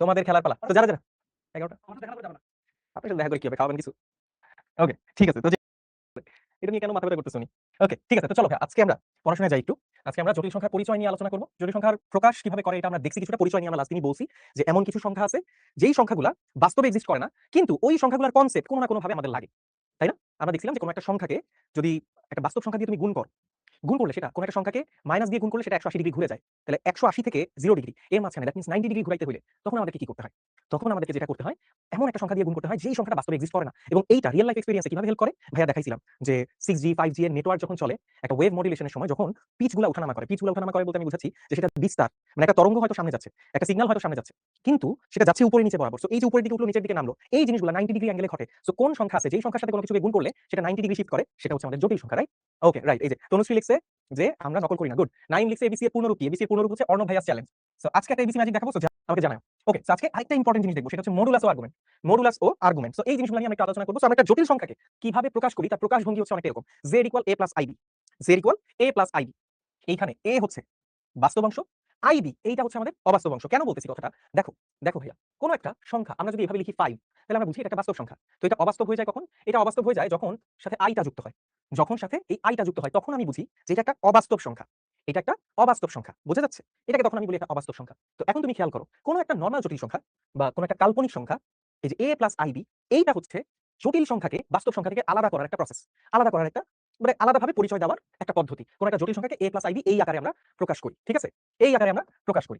তোমাদের খেলার পালা। তো যারা 11টা আপনার সাথে দেখা করে কি হবে? খাওয়াবেন কিছু? ওকে, ঠিক আছে। তো এটা নিয়ে কেন মাথা ব্যথা করতেছো উনি? ওকে, ঠিক আছে। তো চলো ভাই, আজকে আমরা পড়াশোনায় যাই একটু। আজকে আমরা জটিল সংখ্যার পরিচয় নিয়ে আলোচনা করব। জটিল সংখ্যার প্রকাশ কিভাবে করে এটা আমরা দেখছি কিছুটা পরিচয় নিয়ে আমরা লাস্ট দিনই বলছি যে এমন কিছু সংখ্যা আছে যেই সংখ্যাগুলা বাস্তবে এক্সিস্ট করে না, কিন্তু ওই সংখ্যাগুলোর কনসেপ্ট কোনো না কোনোভাবে আমাদের লাগে। তাই না? আমরা দেখছিলাম যে কোনো একটা সংখ্যাকে যদি একটা বাস্তব সংখ্যা দিয়ে তুমি গুণ করলে সেটা কোন একটা সংখ্যাকে মাইনাস দিয়ে গুণ করলে সেটা 180 ডিগ্রি ঘুরে যায়। তাহলে 180 থেকে 0 ডিগ্রি এর মাঝখানে দ্যাট মিন্স 90 ডিগ্রি ঘুরাইতে হইলে তখন আমাদেরকে কি করতে হয়? তখন আমাদেরকে যেটা করতে হয়, এমন একটা সংখ্যা দিয়ে গুণ করতে হয় যেই সংখ্যাটা বাস্তবে এক্সিস্ট করে না। এবং এইটা রিয়েল লাইফ এক্সপেরিয়েন্সে কিভাবে হেল্প করে? ভাইয়া দেখাইছিলাম যে 6G 5G এর নেটওয়ার্ক যখন চলে, একটা ওয়েভ মডুলেশনের সময় যখন পিচগুলা ওঠানামা করে, পিচগুলা ওঠানামা করে বলতে আমি বুঝাচ্ছি যে সেটা বিস্তার, মানে একটা তরঙ্গ হয়তো সামনে যাচ্ছে, একটা সিগন্যাল হয়তো সামনে যাচ্ছে। কিন্তু সেটা যাচ্ছে উপরে নিচে বরাবর। সো এই যে উপরের দিকে উঠলো নিচের দিকে নামলো, এই জিনিসগুলো 90 ডিগ্রি অ্যাঙ্গেলে ঘটে। সো কোন সংখ্যা আছে যেই সংখ্যার সাথে কোনো কিছুকে গুণ করলে সেটা 90 ডিগ্রি শিফট করে, সেটা হচ্ছে আমাদের জটিল সংখ্যা, রাইট? ওকে, রাইট। এই যে তনুশ্রী লিখছে যে আমরা নকল করি না। গুড। নাইম লিখছে এবিসি এর পূর্ণরূপ কি? এবিসি এর পূর্ণরূপ হচ্ছে অর্ণব ভাইয়াস চ্যালেঞ্জ। সো আজকে একটা এবিসি ম্যাজিক দেখাবো, সো আমাকে জানাও। ওকে, সো আজকে আরেকটা ইম্পর্টেন্ট জিনিস দেখবো, সেটা হচ্ছে মডুলাস ও আর্গুমেন্ট। মডুলাস ও আর্গুমেন্ট। সো এই জিনিসগুলো নিয়ে আমরা একটু আলোচনা করবো। সো আমরা একটা জটিল সংখ্যাকে কিভাবে প্রকাশ করি তার প্রকাশভঙ্গি হচ্ছে অনেকটা এরকম। z = a + ib। z = a + ib। এইখানে a হচ্ছে বাস্তব অংশ, ib এইটা হচ্ছে আমাদের অবাস্তব অংশ। কেন বলতেছি কথাটা? দেখো, দেখো ভাইয়া, কোন একটা সংখ্যা আমরা যদি এভাবে লিখি 5, তাহলে আমরা বুঝি এটা একটা বাস্তব সংখ্যা। তো এটা অবাস্তব হয়ে যায় কখন? এটা অবাস্তব হয়ে যায় যখন সাথে আইটা যুক্ত হয়। যখন সাথে এই আইটা যুক্ত হয় তখন আমি বুঝি যে এটা একটা অবাস্তব সংখ্যা। এটা একটা অবাস্তব সংখ্যা। বোঝা যাচ্ছে? এটাকে তখন আমি বলি একটা অবাস্তব সংখ্যা। তো এখন তুমি খেয়াল করো, কোন একটা নরমাল জটিল সংখ্যা বা কোন একটা কাল্পনিক সংখ্যা, এই যে a + ib, এইটা হচ্ছে জটিল সংখ্যাকে বাস্তব সংখ্যা থেকে আলাদা করার একটা প্রসেস। আলাদা করার একটা, মানে আলাদাভাবে পরিচয় দেওয়ার একটা পদ্ধতি। কোন একটা জটিল সংখ্যাকে a + ib এই আকারে আমরা প্রকাশ করি। ঠিক আছে? এই আকারে আমরা প্রকাশ করি।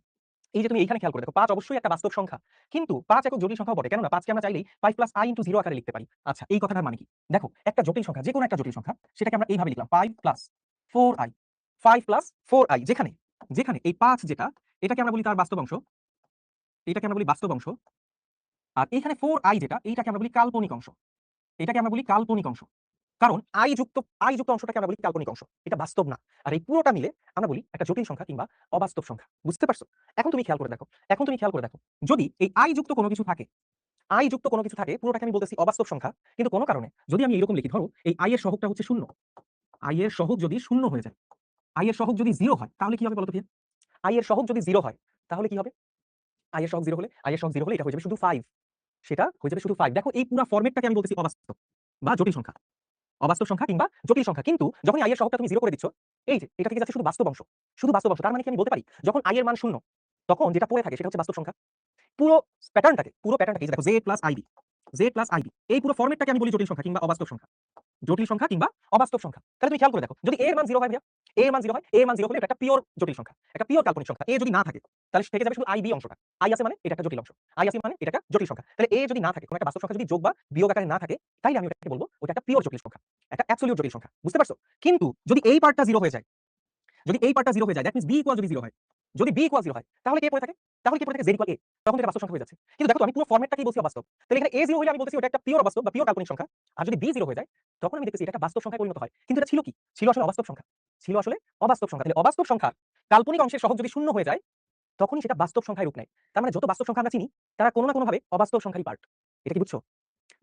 এই যে তুমি এইখানে খেয়াল করে দেখো, 5 অবশ্যই একটা বাস্তব সংখ্যা। কিন্তু 5 একক জটিল সংখ্যাও বটে। কেননা 5 কে আমরা চাইলেই 5 + i * 0 আকারে লিখতে পারি। আচ্ছা, এই কথাটার মানে কি? দেখো, একটা জটিল সংখ্যা, যেকোনো একটা জটিল সংখ্যা, সেটাকে আমরা এইভাবে লিখলাম 5 + 4i। 5 + 4i, যেখানে যেখানে এই 5 যেটা, এটাকে আমরা বলি তার বাস্তব অংশ, এটাকে আমরা বলি বাস্তব অংশ। আর এইখানে 4i যেটা, এইটাকে আমরা বলি কাল্পনিক অংশ। এটাকে আমরা বলি কাল্পনিক অংশ। কারণ i যুক্ত অংশটাকে আমরা বলি কাল্পনিক অংশ। এটা বাস্তব না। আর এই পুরোটা মিলে আমরা বলি একটা জটিল সংখ্যা কিংবা অবাস্তব সংখ্যা। বুঝতে পারছো? এখন তুমি খেয়াল করে দেখো, যদি এই i যুক্ত কোনো কিছু থাকে, পুরোটাকে আমি বলতেছি অবাস্তব সংখ্যা। কিন্তু কোনো কারণে যদি আমি এরকম লিখি, ধরো এই i এর সহগটা হচ্ছে 0, i এর সহগ যদি 0 হয়ে যায়, i এর সহগ যদি 0 হয়, তাহলে কি হবে বলো তো ভাইয়া? i এর সহগ যদি 0 হয়, তাহলে কি হবে? i এর সহগ 0 হলে, এটা হয়ে যাবে শুধু 5। সেটা হয়ে যাবে শুধু 5। দেখো, এই পুরা ফরম্যাটটাকে আমি বলতেছি অবাস্তব বা জটিল সংখ্যা। অবাস্তব সংখ্যা কিংবা জটিল সংখ্যা। কিন্তু যখন i এর সহগটা তুমি 0 করে দিচ্ছ, এই যে এটা থেকে যাচ্ছে শুধু বাস্তব অংশ। শুধু বাস্তব অংশ। তার মানে কি আমি বলতে পারি যখন i এর মান 0, তখন যেটা পড়ে থাকে সেটা হচ্ছে বাস্তব সংখ্যা। পুরো প্যাটার্নটাকে এই যে দেখো, z + ib, এই পুরো ফরম্যাটটাকে আমি বলি জটিল সংখ্যা কিংবা অবাস্তব সংখ্যা। জটিল সংখ্যা কিংবা অবাস্তব সংখ্যা। তাহলে তুমি খেয়াল করে দেখো, যদি a এর মান 0 হয় ভাইয়া, a এর মান 0 হয়, a এর মান 0 হলে এটা একটা পিওর জটিল সংখ্যা, একটা পিওর কাল্পনিক সংখ্যা। a যদি না থাকে, তাহলে থেকে যাবে শুধু ib অংশটা। i আছে মানে এটা একটা জটিল অংশ, i আছে মানে এটা একটা জটিল সংখ্যা। তাহলে a যদি না থাকে, কোন একটা বাস্তব সংখ্যা যদি যোগ বা বিয়োগ আকারে না থাকে, তাইলে আমি ওটাকে বলবো ওটা একটা পিওর জটিল সংখ্যা, একটা অ্যাবসলিউট জটিল সংখ্যা। বুঝতে পারছো? কিন্তু যদি এই পার্টটা 0 হয়ে যায়, দ্যাট মিন্স b ইকুয়াল যদি 0 হয়, যদি b ইকুয়াল 0 হয়, তাহলে কে পড়ে থাকে? z equal a। তখন এটা বাস্তব সংখ্যা হয়ে যাচ্ছে। কিন্তু দেখো তো, আমি পুরো ফরম্যাটটাকেই বলছি অবাস্তব। তাহলে এখানে a 0 হইলে আমি বলতেছি ওটা একটা পিওর অবাস্তব বা পিওর কাল্পনিক সংখ্যা। আর যদি b 0 হয়ে যায়, তখন আমি দেখতেছি এটা একটা বাস্তব সংখ্যায় পরিণত হয়। কিন্তু এটা ছিল কি? ছিল আসলে অবাস্তব সংখ্যা। তাহলে অবাস্তব সংখ্যার কাল্পনিক অংশের সহগ যদি 0 হয়ে যায়, তখনই সেটা বাস্তব সংখ্যায় রূপ নেয়। তার মানে যত বাস্তব সংখ্যা আমরা চিনি, তারা কোনো না কোনোভাবে অবাস্তব সংখ্যারই পার্ট। এটা কি বুঝছো?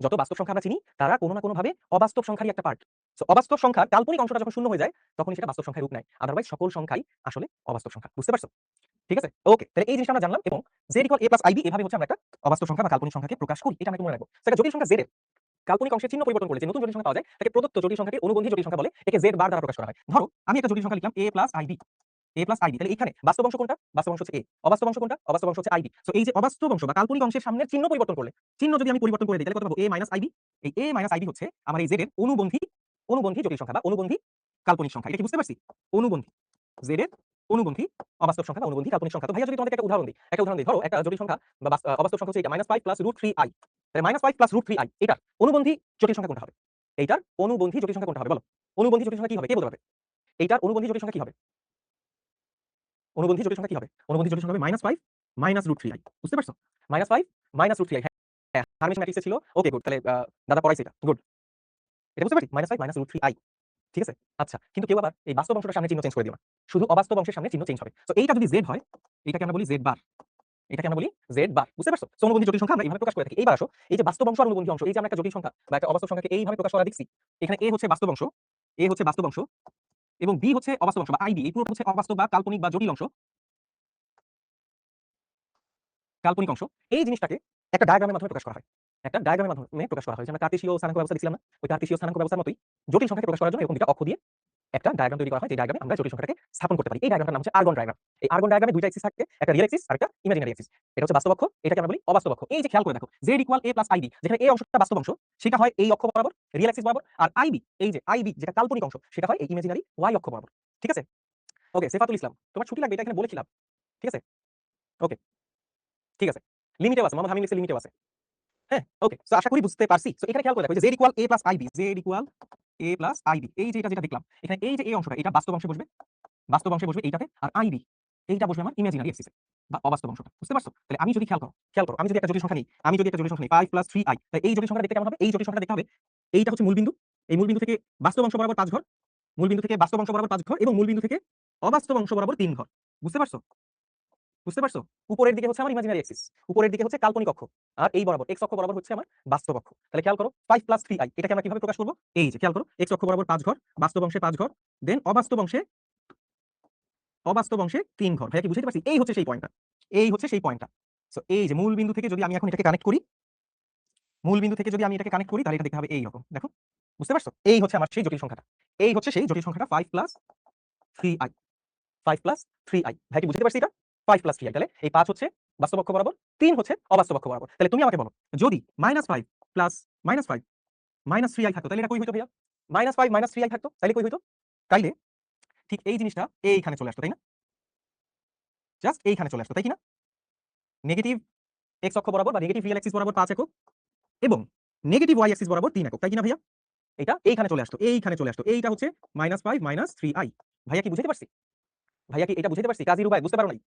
যত বাস্তব সংখ্যা আমরা চিনি, তারা কোনো না কোনোভাবে অবাস্তব সংখ্যারই একটা পার্ট। সো অবাস্তব সংখ্যার কাল্পনিক অংশটা যখন 0 হয়ে যায়, তখনই সেটা বাস্তব সংখ্যায় রূপ নেয়। আদারওয়াইজ সকল সংখ্যাই আসলে অবাস্তব সংখ্যা। বুঝতে পারছো? ঠিক আছে? ওকে, তাহলে এই জিনিসটা আমরা জানলাম। এবং z = a + ib, এভাবে হচ্ছে আমরা একটা অবাস্তব সংখ্যা বা কাল্পনিক সংখ্যাকে প্রকাশ করি। এটা আমরা একটু মনে রাখবো। তো একটা জটিল সংখ্যা z এর কাল্পনিক অংশের চিহ্ন পরিবর্তন করলে যে নতুন জটিল সংখ্যা পাওয়া যায়, তাকে প্রদত্ত জটিল সংখ্যাকে অনুবন্ধী জটিল সংখ্যা বলে। একে z বার দ্বারা প্রকাশ করা হয়। ধরো আমি একটা জটিল সংখ্যা লিখলাম a + ib, তাহলে এখানে বাস্তব অংশ কোনটা? বাস্তব অংশ হচ্ছে a। অবাস্তব অংশ কোনটা? অবাস্তব অংশ হচ্ছে ib। সো এই যে অবাস্তব অংশ বা কাল্পনিক অংশের সামনের চিহ্ন পরিবর্তন করলে, চিহ্ন যদি আমি পরিবর্তন করে দেই, তাহলে কত পাবো? a - ib। এই a - ib হচ্ছে আমার এই z এর অনুবন্ধী জটিল সংখ্যা বা অনুবন্ধী কাল্পনিক সংখ্যা। এটা কি বুঝতে পারছি? অনুবন্ধী, z এর অনুবন্ধী অবাস্তব সংখ্যা বা অনুবন্ধী কাল্পনিক সংখ্যা। তো ভাইয়া যদি তোমাদেরকে একটা উদাহরণ দিই, ধরো একটা জটিল সংখ্যা বা অবাস্তব সংখ্যা হচ্ছে এটা -5 + √3i। তাহলে -5 + √3i, এটার অনুবন্ধী জটিল সংখ্যা কোনটা হবে? এইটার অনুবন্ধী জটিল সংখ্যা কোনটা হবে বলো? অনুবন্ধী জটিল সংখ্যা কি হবে? কে বলতে পারবে? এইটার অনুবন্ধী জটিল সংখ্যা কি হবে? অনুবন্ধী জটিল সংখ্যা হবে -5 - √3i। বুঝতে পারছো? -5 - √3i। হ্যাঁ, হারমেশ ম্যাট্রিক্সে ছিল। ওকে, গুড। তাহলে দাদা পড়াইছে এটা। গুড। এটা বুঝতে পারছি? -5 - √3i। ঠিক আছে? আচ্ছা, কিন্তু কেউ আবার এই বাস্তব অংশটার সামনে চিহ্ন চেঞ্জ করে দিও না। শুধু অবাস্তব অংশের সামনে চিহ্ন চেঞ্জ হবে। সো এইটা যদি z হয়, এটাকে আমরা বলি z বার। বুঝতে পারছো? সো অনুবন্ধী জটিল সংখ্যা আমরা এইভাবে প্রকাশ করে থাকি। এইবার আসো, এই যে বাস্তব অংশ আর অনুবন্ধী অংশ, এই যে আমরা একটা জটিল সংখ্যা বা একটা অবাস্তব সংখ্যাকে এইভাবে প্রকাশ করা দেখছি। এখানে a হচ্ছে বাস্তব অংশ, এবং b হচ্ছে অবাস্তব অংশ বা ib। এই পুরোটা হচ্ছে অবাস্তব বা কাল্পনিক বা জটিল অংশ। কাল্পনিক অংশ, এই জিনিসটাকে একটা ডায়াগ্রামের মাধ্যমে প্রকাশ করা হয়। একটা ডায়াগ্রামের মাধ্যমে প্রকাশ করা হয়। যে আমরা কার্টেসীয় স্থানাঙ্ক ব্যবস্থা দেখছিলাম না? ওই কার্টেসীয় স্থানাঙ্ক ব্যবস্থার মতোই জটিল সংখ্যাকে প্রকাশ করার জন্য এরকম দুইটা অক্ষ দিয়ে একটা ডায়াগ্রাম তৈরি করা হয়, যে ডায়াগ্রামে আমরা জটিল সংখ্যাটাকে স্থাপন করতে পারি। এই ডায়াগ্রামটার নাম হচ্ছে আর্গন ডায়াগ্রাম। এই আর্গন ডায়াগ্রামে দুইটা এক্সিস থাকে, একটা রিয়েল এক্সিস আর একটা ইমাজিনারি এক্সিস। এটা হচ্ছে বাস্তব অক্ষ, এটাকে আমরা বলি অবাস্তব অক্ষ। এই যে খেয়াল করে দেখো, z = a + ib, যেখানে a অংশটা বাস্তব অংশ, সেটা হয় এই অক্ষ বরাবর, রিয়েল এক্সিস বরাবর, আর ib, এই যে ib যেটা কাল্পনিক অংশ, সেটা হয় এই ইমাজিনারি y অক্ষ বরাবর। ঠিক আছে? ওকে, সেফাতুল ইসলাম, তোমার ছুটি লাগবে এটা এখানে বলেছিলাম। ঠিক আছে? ওকে, ঠিক আছে। লিমিটেও আছে, মোহাম্মদ হামিম লিখছে লিমিটেও আছে। হ্যাঁ, ওকে। সো আশা করি বুঝতে পারছি। সো এখানে খেয়াল করে দেখো, যে z = a + ib, z = a + ib, এই যে এটা যেটা দেখলাম, এখানে এই যে a অংশটা, এটা বাস্তব অংশে বসবে, বাস্তব অংশে বসবে এইটাতে, আর ib এইটা বসবে আমার ইমাজিনারি এক্সিসে বা অবাস্তব অংশটা। বুঝতে পারছো? তাহলে আমি যদি খেয়াল করো, আমি যদি একটা জটিল সংখ্যা নিই, 5 + 3i, তাই এই জটিল সংখ্যাটা দেখতে কেমন হবে? এই জটিল সংখ্যাটা দেখতে হবে, এইটা হচ্ছে মূলবিন্দু, এই মূলবিন্দু থেকে বাস্তব অংশ বরাবর 5 ঘর, মূলবিন্দু থেকে বাস্তব অংশ বরাবর 5 ঘর, এবং মূলবিন্দু থেকে অবাস্তব অংশ বরাবর 3 ঘর। বুঝতে পারছো? বুঝতে পারছো? উপরের দিকে হচ্ছে আমার ইমাজিনারি এক্সিস, উপরের দিকে হচ্ছে কাল্পনিক অক্ষ, আর এই বরাবর x অক্ষ বরাবর হচ্ছে আমার বাস্তব অক্ষ। তাহলে খেয়াল করো, 5 + 3i, এটাকে আমরা কিভাবে প্রকাশ করব? এই যে খেয়াল করো, x অক্ষ বরাবর 5 ঘর, বাস্তব অংশে 5 ঘর, দেন অবাস্তব অংশে 3 ঘর। ভাইয়া কি বুঝাইতে পারছি? এই হচ্ছে সেই পয়েন্টটা, এই হচ্ছে সেই পয়েন্টটা। সো এই যে মূল বিন্দু থেকে যদি আমি এখন এটাকে কানেক্ট করি, মূল বিন্দু থেকে যদি আমি এটাকে কানেক্ট করি, তাহলে এটা দেখতে হবে এইরকম। দেখো, বুঝতে পারছো? এই হচ্ছে আমার সেই জটিল সংখ্যাটা, এই হচ্ছে সেই জটিল সংখ্যাটা 5 + 3i, 5 + 3i। ভাই কি বুঝতে পারছি এটা? 5 + 3i, তাহলে এই 5 হচ্ছে বাস্তব অক্ষ বরাবর, 3 হচ্ছে অবাস্তব অক্ষ বরাবর। তাহলে তুমি আমাকে বলো, যদি -5 + -5 - 3i থাকতো, তাহলে এটা কই হইতো ভাইয়া? -5 - 3i থাকতো, তাহলে কই হইতো? তাইলে ঠিক এই জিনিসটা এইখানে চলে আসতো, তাই না? জাস্ট এইখানে চলে আসতো, তাই কি না? নেগেটিভ x অক্ষ বরাবর বা নেগেটিভ রিয়েল এক্সিস বরাবর 5 একক, এবং নেগেটিভ y এক্সিস বরাবর 3 একক, তাই কি না ভাইয়া? এটা এইখানে চলে আসতো, এইখানে চলে আসতো। এইটা হচ্ছে -5 - 3i। ভাইয়া কি বুঝাইতে পারছি? ভাইয়া কি এটা বুঝাইতে পারছি? কাজী রুবাই, বুঝতে পারো নাই?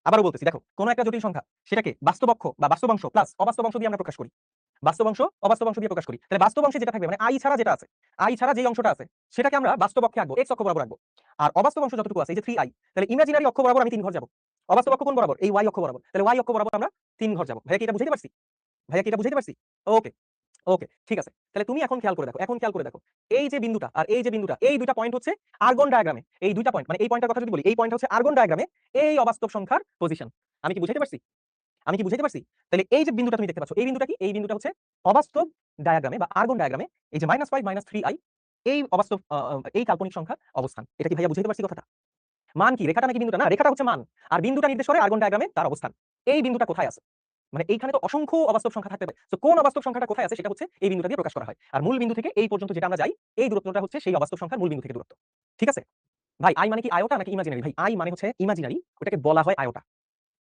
আবারও বলতেছি, দেখো, কোন একটা জটিল সংখ্যা, সেটাকে বাস্তব অক্ষ বা বাস্তব অংশ প্লাস অবাস্তব অংশ দিয়ে আমরা প্রকাশ করি, বাস্তব অংশ অবাস্তব অংশ দিয়ে প্রকাশ করি। তাহলে বাস্তব অংশে যেটা থাকবে, মানে i ছাড়া যেটা আছে, i ছাড়া যেই অংশটা আছে, সেটাকে আমরা বাস্তব অক্ষে আঁকবো, x অক্ষ বরাবর আঁকবো। আর অবাস্তব অংশ যতটুকু আছে, এই যে 3i, তাহলে ইমাজিনারি অক্ষ বরাবর আমি 3 ঘর যাব। অবাস্তব অক্ষ কোন বরাবর? এই y অক্ষ বরাবর। তাহলে y অক্ষ বরাবর আমরা 3 ঘর যাব। ভাইয়া কি এটা বুঝাইতে পারছি? ভাইয়া কি এটা বুঝাইতে পারছি? ওকে, ওকে, ঠিক আছে। তাহলে তুমি এখন খেয়াল করে দেখো, এখন খেয়াল করে দেখো, এই যে বিন্দুটা আর এই যে বিন্দুটা, এই দুইটা পয়েন্ট হচ্ছে আর্গন ডায়াগ্রামে, এই দুইটা পয়েন্ট, মানে এই পয়েন্টের কথা যদি বলি, এই পয়েন্ট হচ্ছে আর্গন ডায়াগ্রামে এই অবাস্তব সংখ্যার পজিশন। আমি কি বুঝাইতে পারছি? আমি কি বুঝাইতে পারছি? তাহলে এই যে বিন্দুটা তুমি দেখতে পাচ্ছ, এই বিন্দুটা কি? এই বিন্দুটা হচ্ছে অবাস্তব ডায়াগ্রামে বা আর্গন ডায়াগ্রামে এই যে -5 - 3i, এই অবাস্তব এই কাল্পনিক সংখ্যার অবস্থান। এটা কি ভাইয়া বুঝাইতে পারছি কথাটা? মান কি? রেখাটা নাকি বিন্দুটা? না, রেখাটা হচ্ছে মান, আর বিন্দুটা নির্দেশ করে আর্গন ডায়াগ্রামে তার অবস্থান। এই বিন্দুটা কোথায় আছে? মানে এইখানে তো অসংখ্য অবাস্তব সংখ্যা থাকতে পারে। সো কোন অবাস্তব সংখ্যাটা কোথায় আছে, সেটা হচ্ছে এই বিন্দুটা দিয়ে প্রকাশ করা হয়। আর মূল বিন্দু থেকে এই পর্যন্ত যেটা আমরা যাই, এই দূরত্বটা হচ্ছে সেই অবাস্তব সংখ্যার মূল বিন্দু থেকে দূরত্ব। ঠিক আছে? ভাই i মানে কি আয়োটা নাকি ইমাজিনারি? ভাই i মানে হচ্ছে ইমাজিনারি, ওটাকে বলা হয় আয়োটা।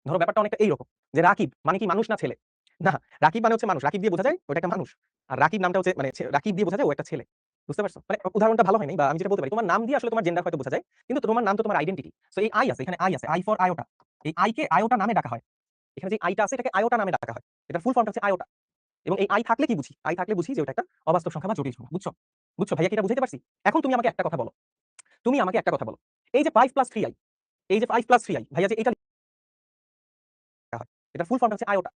ধরো ব্যাপারটা অনেকটা এইরকম, যে রাকিব মানে কি মানুষ না ছেলে? না, রাকিব মানে হচ্ছে মানুষ, রাকিব দিয়ে বোঝা যায় ওটা একটা মানুষ। আর রাকিব নামটা হচ্ছে, মানে রাকিব দিয়ে বোঝা যায় ও একটা ছেলে। বুঝতে পারছো? মানে উদাহরণটা ভালো হয়নি, বা আমি যেটা বলতে পারি, তোমার নাম দিয়ে আসলে তোমার জেন্ডার হয়তো বোঝা যায়, কিন্তু তোমার নাম তো তোমার আইডেন্টিটি। সো এই i আছে, এখানে i আছে, i ফর আয়োটা। এই i কে আয়োটা নামে ডাকা হয়। এখানে যে i টা আছে, এটাকে আয়োটা নামে ডাকা হয়। এটার ফুল ফর্মটা হচ্ছে আয়োটা। এবং এই i থাকলে কি বুঝি? i থাকলে বুঝি যে ওটা একটা অবাস্তব সংখ্যা বা জটিল সংখ্যা। বুঝছো? বুঝছো ভাইয়া কি এটা বুঝাইতে পারছি? এখন তুমি আমাকে একটা কথা বলো, তুমি আমাকে একটা কথা বলো, এই যে 5 + 3i, এই যে 5 + 3i, ভাইয়া যে এটা লেখা হয়, এটার ফুল ফর্মটা হচ্ছে আয়োটা।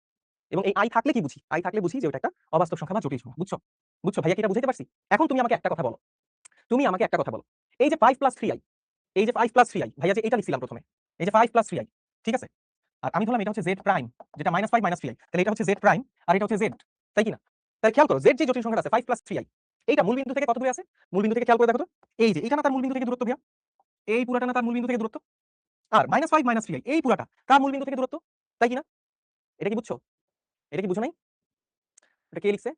এবং এই i থাকলে কি বুঝি? i থাকলে বুঝি যে ওটা একটা অবাস্তব সংখ্যা বা জটিল সংখ্যা। বুঝছো? বুঝছো ভাইয়া কি এটা বুঝাইতে পারছি? এখন তুমি আমাকে একটা কথা বলো, তুমি আমাকে একটা কথা বলো, এই যে 5 + 3i, এই যে 5 + 3i, ভাইয়া যে এটা লিখছিলাম প্রথমে, এই যে 5 + 3i, ঠিক আছে? আর আমি ধরলাম এটা হচ্ছে z প্রাইম, যেটা -5 - 3i, তাহলে এটা হচ্ছে z প্রাইম আর এটা হচ্ছে z, তাই কি না? তাহলে খেয়াল করো, z যে জটিল সংখ্যাটা আছে 5 + 3i, এইটা মূল বিন্দু থেকে কত দূরে আছে? মূল বিন্দু থেকে খেয়াল করে দেখো তো, এই যে এটা না তার মূল বিন্দু থেকে দূরত্ব ভাইয়া, এই পুরাটা না তার মূল বিন্দু থেকে দূরত্ব, আর -5 - 3i এই পুরাটা তার মূল বিন্দু থেকে দূরত্ব, তাই কি না? এটা কি বুঝছো? এটা কি বুঝো নাই? এটা কে লিখছে?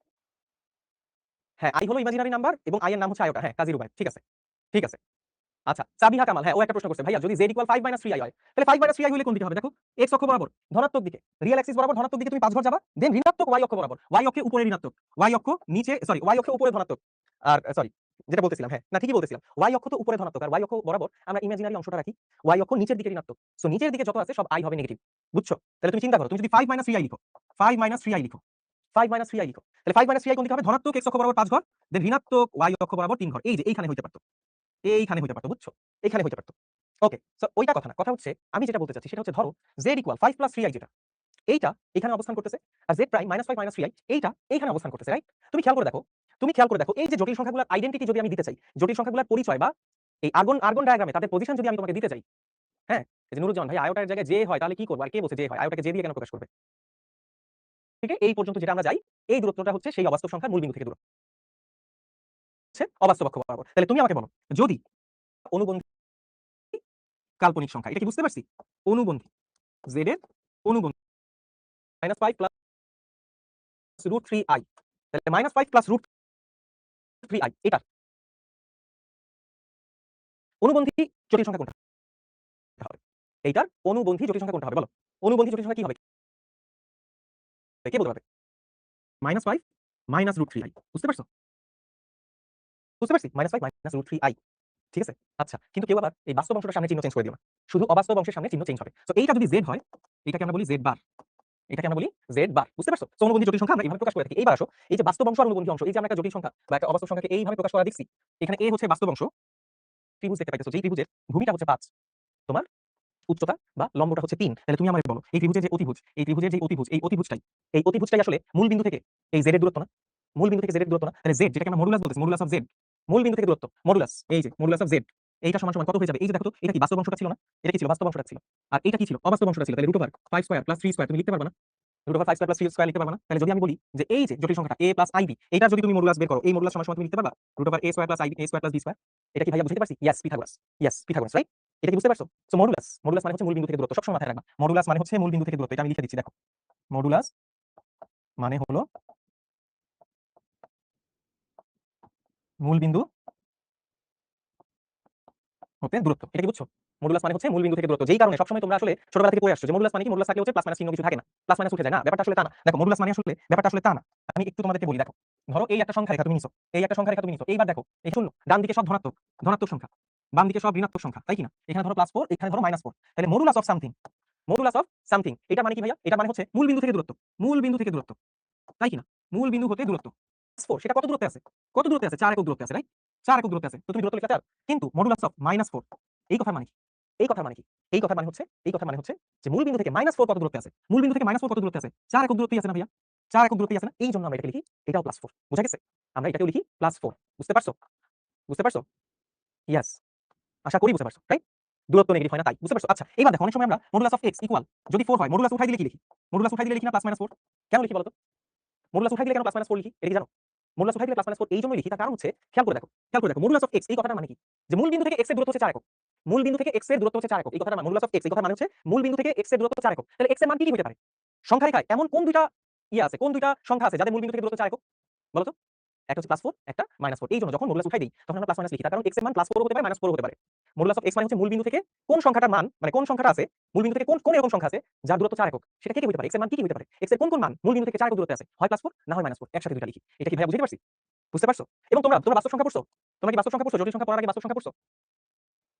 হ্যাঁ, i হলো ইমাজিনারি নাম্বার এবং i এর নাম হচ্ছে আয়োটা। হ্যাঁ, কাজী রুবাই, ঠিক আছে, ঠিক আছে। আচ্ছা, সাবিহা কামাল, হ্যাঁ, ও একটা প্রশ্ন করছে, ভাইয়া যদি z = 5 - 3i হয়, তাহলে 5 - 3i হলে কোন দিকে হবে? দেখো, x অক্ষ বরাবর ধনাত্মক দিকে, রিয়েল এক্সিস বরাবর ধনাত্মক দিকে তুমি 5 ঘর যাবা, দেন ঋণাত্মক y অক্ষ বরাবর, y অক্ষে উপরে ঋণাত্মক, y অক্ষ নিচে, সরি, y অক্ষে উপরে ধনাত্মক, আর সরি, যেটা বলতেছিলাম, হ্যাঁ, না ঠিকই বলতেছিলাম, y অক্ষ তো উপরে ধনাত্মক, আর y অক্ষ বরাবর আমরা ইমাজিনারি অংশটা রাখি, y অক্ষ নিচের দিকে ঋণাত্মক। সো নিচের দিকে যত আছে সব i হবে নেগেটিভ। বুঝছো? তাহলে তুমি চিন্তা করো, তুমি যদি 5 - 3i লিখো, 5 - 3i লিখো, 5 - 3i লিখো, তাহলে 5 - 3i কোন দিকে হবে? ধনাত্মক x অক্ষ বরাবর 5 ঘর, দেন ঋণাত্মক y অক্ষ বরাবর 3 ঘর। এই যে এইখানে হইতে পারতো, এইখানে হইতে পারতো, বুঝছো? এইখানে হইতে পারতো। ওকে, সো ওইটা কথা না, কথা হচ্ছে আমি যেটা বলতে চাচ্ছি সেটা হচ্ছে, ধরো z = 5 + 3i, যেটা এইটা এখানে অবস্থান করতেছে, আর z প্রাইম -5 - 3i এইটা এইখানে অবস্থান করতেছে, রাইট? তুমি খেয়াল করে দেখো, তুমি খেয়াল করে দেখো, এই যে জটিল সংখ্যাগুলোর আইডেন্টিটি যদি আমি দিতে চাই, জটিল সংখ্যাগুলোর পরিচয় বা এই আর্গন আর্গন ডায়াগ্রামে তাদের পজিশন যদি আমি তোমাকে দিতে চাই, হ্যাঁ, এই যে নুরুজ্জামান ভাই, আয়োটার জায়গায় যে হয় তাহলে কি করব? আর কে বলছে যে হয়? আয়োটাকে যে দিয়ে কেন প্রকাশ করবে? থেকে এই পর্যন্ত যেটা আমরা যাই এই দূরত্বটা হচ্ছে সেই অবাস্তব সংখ্যার মূলবিন্দু থেকে দূরত্ব হচ্ছে অবাস্তব অক্ষ বরাবর। তাহলে তুমি আমাকে বলো যদি অনুবন্ধী কাল্পনিক সংখ্যা, এটা কি বুঝতে পারছি? অনুবন্ধী z এর অনুবন্ধী -5 প্লাস √3i, তাহলে -5 প্লাস √3i এটার অনুবন্ধী জটিল সংখ্যা কোনটা হবে? এইটার অনুবন্ধী জটিল সংখ্যা কোনটা হবে বলো? অনুবন্ধী জটিল সংখ্যা কি হবে? কে বলতে পারবে? -5 -√3i, বুঝতে পারছো? বুঝতে পারছি? -5 -√3i, ঠিক আছে? আচ্ছা, কিন্তু কেউ আবার এই বাস্তব অংশটার সামনে চিহ্ন চেঞ্জ করে দিও না। শুধু অবাস্তব অংশের সামনে চিহ্ন চেঞ্জ হবে। সো এইটা যদি z হয়, এটাকে আমরা বলি z বার। এটাকে আমরা বলি z বার। বুঝতে পারছো? সো অনুবন্ধী জটিল সংখ্যা আমরা এইভাবে প্রকাশ করে থাকি। এইবার আসো, এই যে বাস্তব অংশ আর অনুবন্ধী অংশ, এই যে আমরা একটা জটিল সংখ্যা বা একটা অবাস্তব সংখ্যাকে এইভাবে প্রকাশ করা দেখছি। এখানে a হচ্ছে বাস্তব অংশ, ত্রিভুজ দেখতে পাইতেছো, যেই ত্রিভুজের ভূমিটা হচ্ছে 5, তোমার উচ্চতা বা লম্বটা হচ্ছে 3। তাহলে তুমি আমাকে বলো, এই ত্রিভুজের যে অতিভুজ, এই ত্রিভুজের যে অতিভুজ, এই অতিভুজটাই আসলে মূল বিন্দু থেকে এই z এর দূরত্ব না? মূল বিন্দু থেকে z এর দূরত্ব না? তাহলে z, যেটাকে আমরা মডুলাস বলতেছি, মডুলাস অফ z, মূল বিন্দু থেকে দূরত্ব, মডুলাস, এই যে মডুলাস অফ z, এইটা সমান সমান কত হয়ে যাবে? এই যে দেখো তো, এটা কি বাস্তব অংশটা ছিল না? এটা কি ছিল? বাস্তব অংশটা ছিল। আর এটা কি ছিল? অবাস্তব অংশটা ছিল। তাহলে √5² + 3² তুমি লিখতে পারবে না? √5² + 3² লিখতে পারবে না? তাহলে যদি আমি বলি যে এই যে জটিল সংখ্যাটা a + ib, এটার যদি তুমি মডুলাস বের করো, এই মডুলাস সমান সমান তুমি লিখতে পারবা √a² + ib, a² + b²। এটা কি ভাইয়া বুঝতে পারছি? Yes, Pythagoras. Yes, Pythagoras, right? এটা কি বুঝতে পারছো? সো মডুলাস, মডুলাস মানে হচ্ছে মূল বিন্দু থেকে দূরত্ব। সবসময় মাথায় রাখবা, মডুলাস মানে হচ্ছে মূল বিন্দু থেকে দূরত্ব। এটা আমি লিখে দিচ্ছি, দেখো। মডুলাস মানে হলো মূল বিন্দু হতে দূরত্ব। এটা কি বুঝছো? মডুলাস মানে হচ্ছে মূল বিন্দু থেকে দূরত্ব। যেই কারণে সবসময় তোমরা আসলে ছোটবেলা থেকে পড়ে আসছো যে মডুলাস মানে কি? মডুলাস থাকলে হচ্ছে প্লাস মাইনাস চিহ্ন কিছু থাকে না। প্লাস মাইনাস উঠে যায় না। ব্যাপারটা আসলে তা না। দেখো, মডুলাস মানে আসলে ব্যাপারটা আসলে তা না। আমি একটু তোমাদেরকে বলি, দেখো। ধরো এই একটা সংখ্যা রেখা তুমি নিছো। এই একটা সংখ্যা রেখা তুমি নিছো। এইবার দেখো, এই শূন্য, ডান দিকে সব ধনাত্মক, ধনাত্মক সংখ্যা। বাম দিকে সব ঋণাত্মক সংখ্যা, তাই কি না? এখানে ধরো +4, এখানে ধরো -4। তাহলে modulus of something, modulus of something, এটা মানে কি ভাইয়া? এটা মানে হচ্ছে মূল বিন্দু থেকে দূরত্ব। মূল বিন্দু থেকে দূরত্ব, তাই কি না? মূল বিন্দু হতে দূরত্ব। 4 সেটা কত দূরত্বে আছে? কত দূরত্বে আছে? 4 একক দূরত্বে আছে, রাইট? 4 একক দূরত্বে আছে। তো তুমি দূরত্ব লিখলে 4। কিন্তু মডুলাস অফ -4, এই কথার মানে কি? এই কথার মানে কি? এই কথার মানে হচ্ছে যে মূল বিন্দু থেকে -4 কত দূরত্বে আছে? মূল বিন্দু থেকে -4 কত দূরত্বে আছে? 4 একক দূরত্বেই আছে না ভাইয়া? 4 একক দূরত্বেই আছে না? এইজন্য আমরা এটাকে লিখি, এটাও +4। বুঝা গেছে? আমরা এটাকেও লিখি +4। বুঝতে পারছো? বুঝতে পারছো? ইয়েস। আশা করি বুঝতে পারছো, রাইট? দূরত্ব নেগেটিভ হয় না তাই। বুঝতে পারছো? আচ্ছা, এবার দেখো, অনেক সময় আমরা মডুলাস অফ x ইকুয়াল যদি 4 হয়, মডুলাস উঠাই দিলে কি লিখি? মডুলাস উঠাই দিলে লিখি না +-4? কেন লিখি বলো তো? মডুলাস উঠাই দিলে কেন +-4 লিখি? এটা কি জানো? মডুলাস উঠাই দিলে +-4 এই জন্যই লিখি, তার কারণ হচ্ছে, খেয়াল করে দেখো, মডুলাস অফ x এই কথাটার মানে কি? যে মূল বিন্দু থেকে x এর দূরত্ব হচ্ছে 4 একক। মূল বিন্দু থেকে x এর দূরত্ব হচ্ছে 4 একক। এই কথাটার মানে, মডুলাস অফ x এই কথার মানে হচ্ছে মূল বিন্দু থেকে x এর দূরত্ব 4 একক। তাহলে x এর মান কি হতে পারে? সংখ্যা রেখায় এমন কোন দুইটা আছে, কোন দুইটা সংখ্যা আছে যাদের মূল বিন্দু থেকে দূরত্ব 4 একক? বলো তো? একটা হচ্ছে +4, একটা -4। এইজন্য যখন মডুলাস উঠাই দেই তখন আমরা প্লাস মাইনাস লিখি। তার কারণ x এর মান +4 ও হতে পারে, -4 ও হতে পারে। মডুলাস অফ x মানে হচ্ছে মূল বিন্দু থেকে কোন সংখ্যাটার মান, মানে কোন সংখ্যাটা আছে, মূল বিন্দু থেকে কোন এরকম সংখ্যা আছে যার দূরত্ব 4 একক। সেটা কি হতে পারে? x এর মান কি হতে পারে? x এর কোন মান মূল বিন্দু থেকে 4 একক দূরত্বে আছে? হয় +4 না হয় -4, একসাথে দুইটা লিখি। এটা কি ভাইয়া বুঝতে পারছি? বুঝতে পারছো? এবং তোমরা বাস্তব সংখ্যা পড়ছো? তোমরা কি বাস্তব সংখ্যা পড়ছো? জটিল সংখ্যা পড়ার আগে বাস্তব সংখ্যা পড়ছো?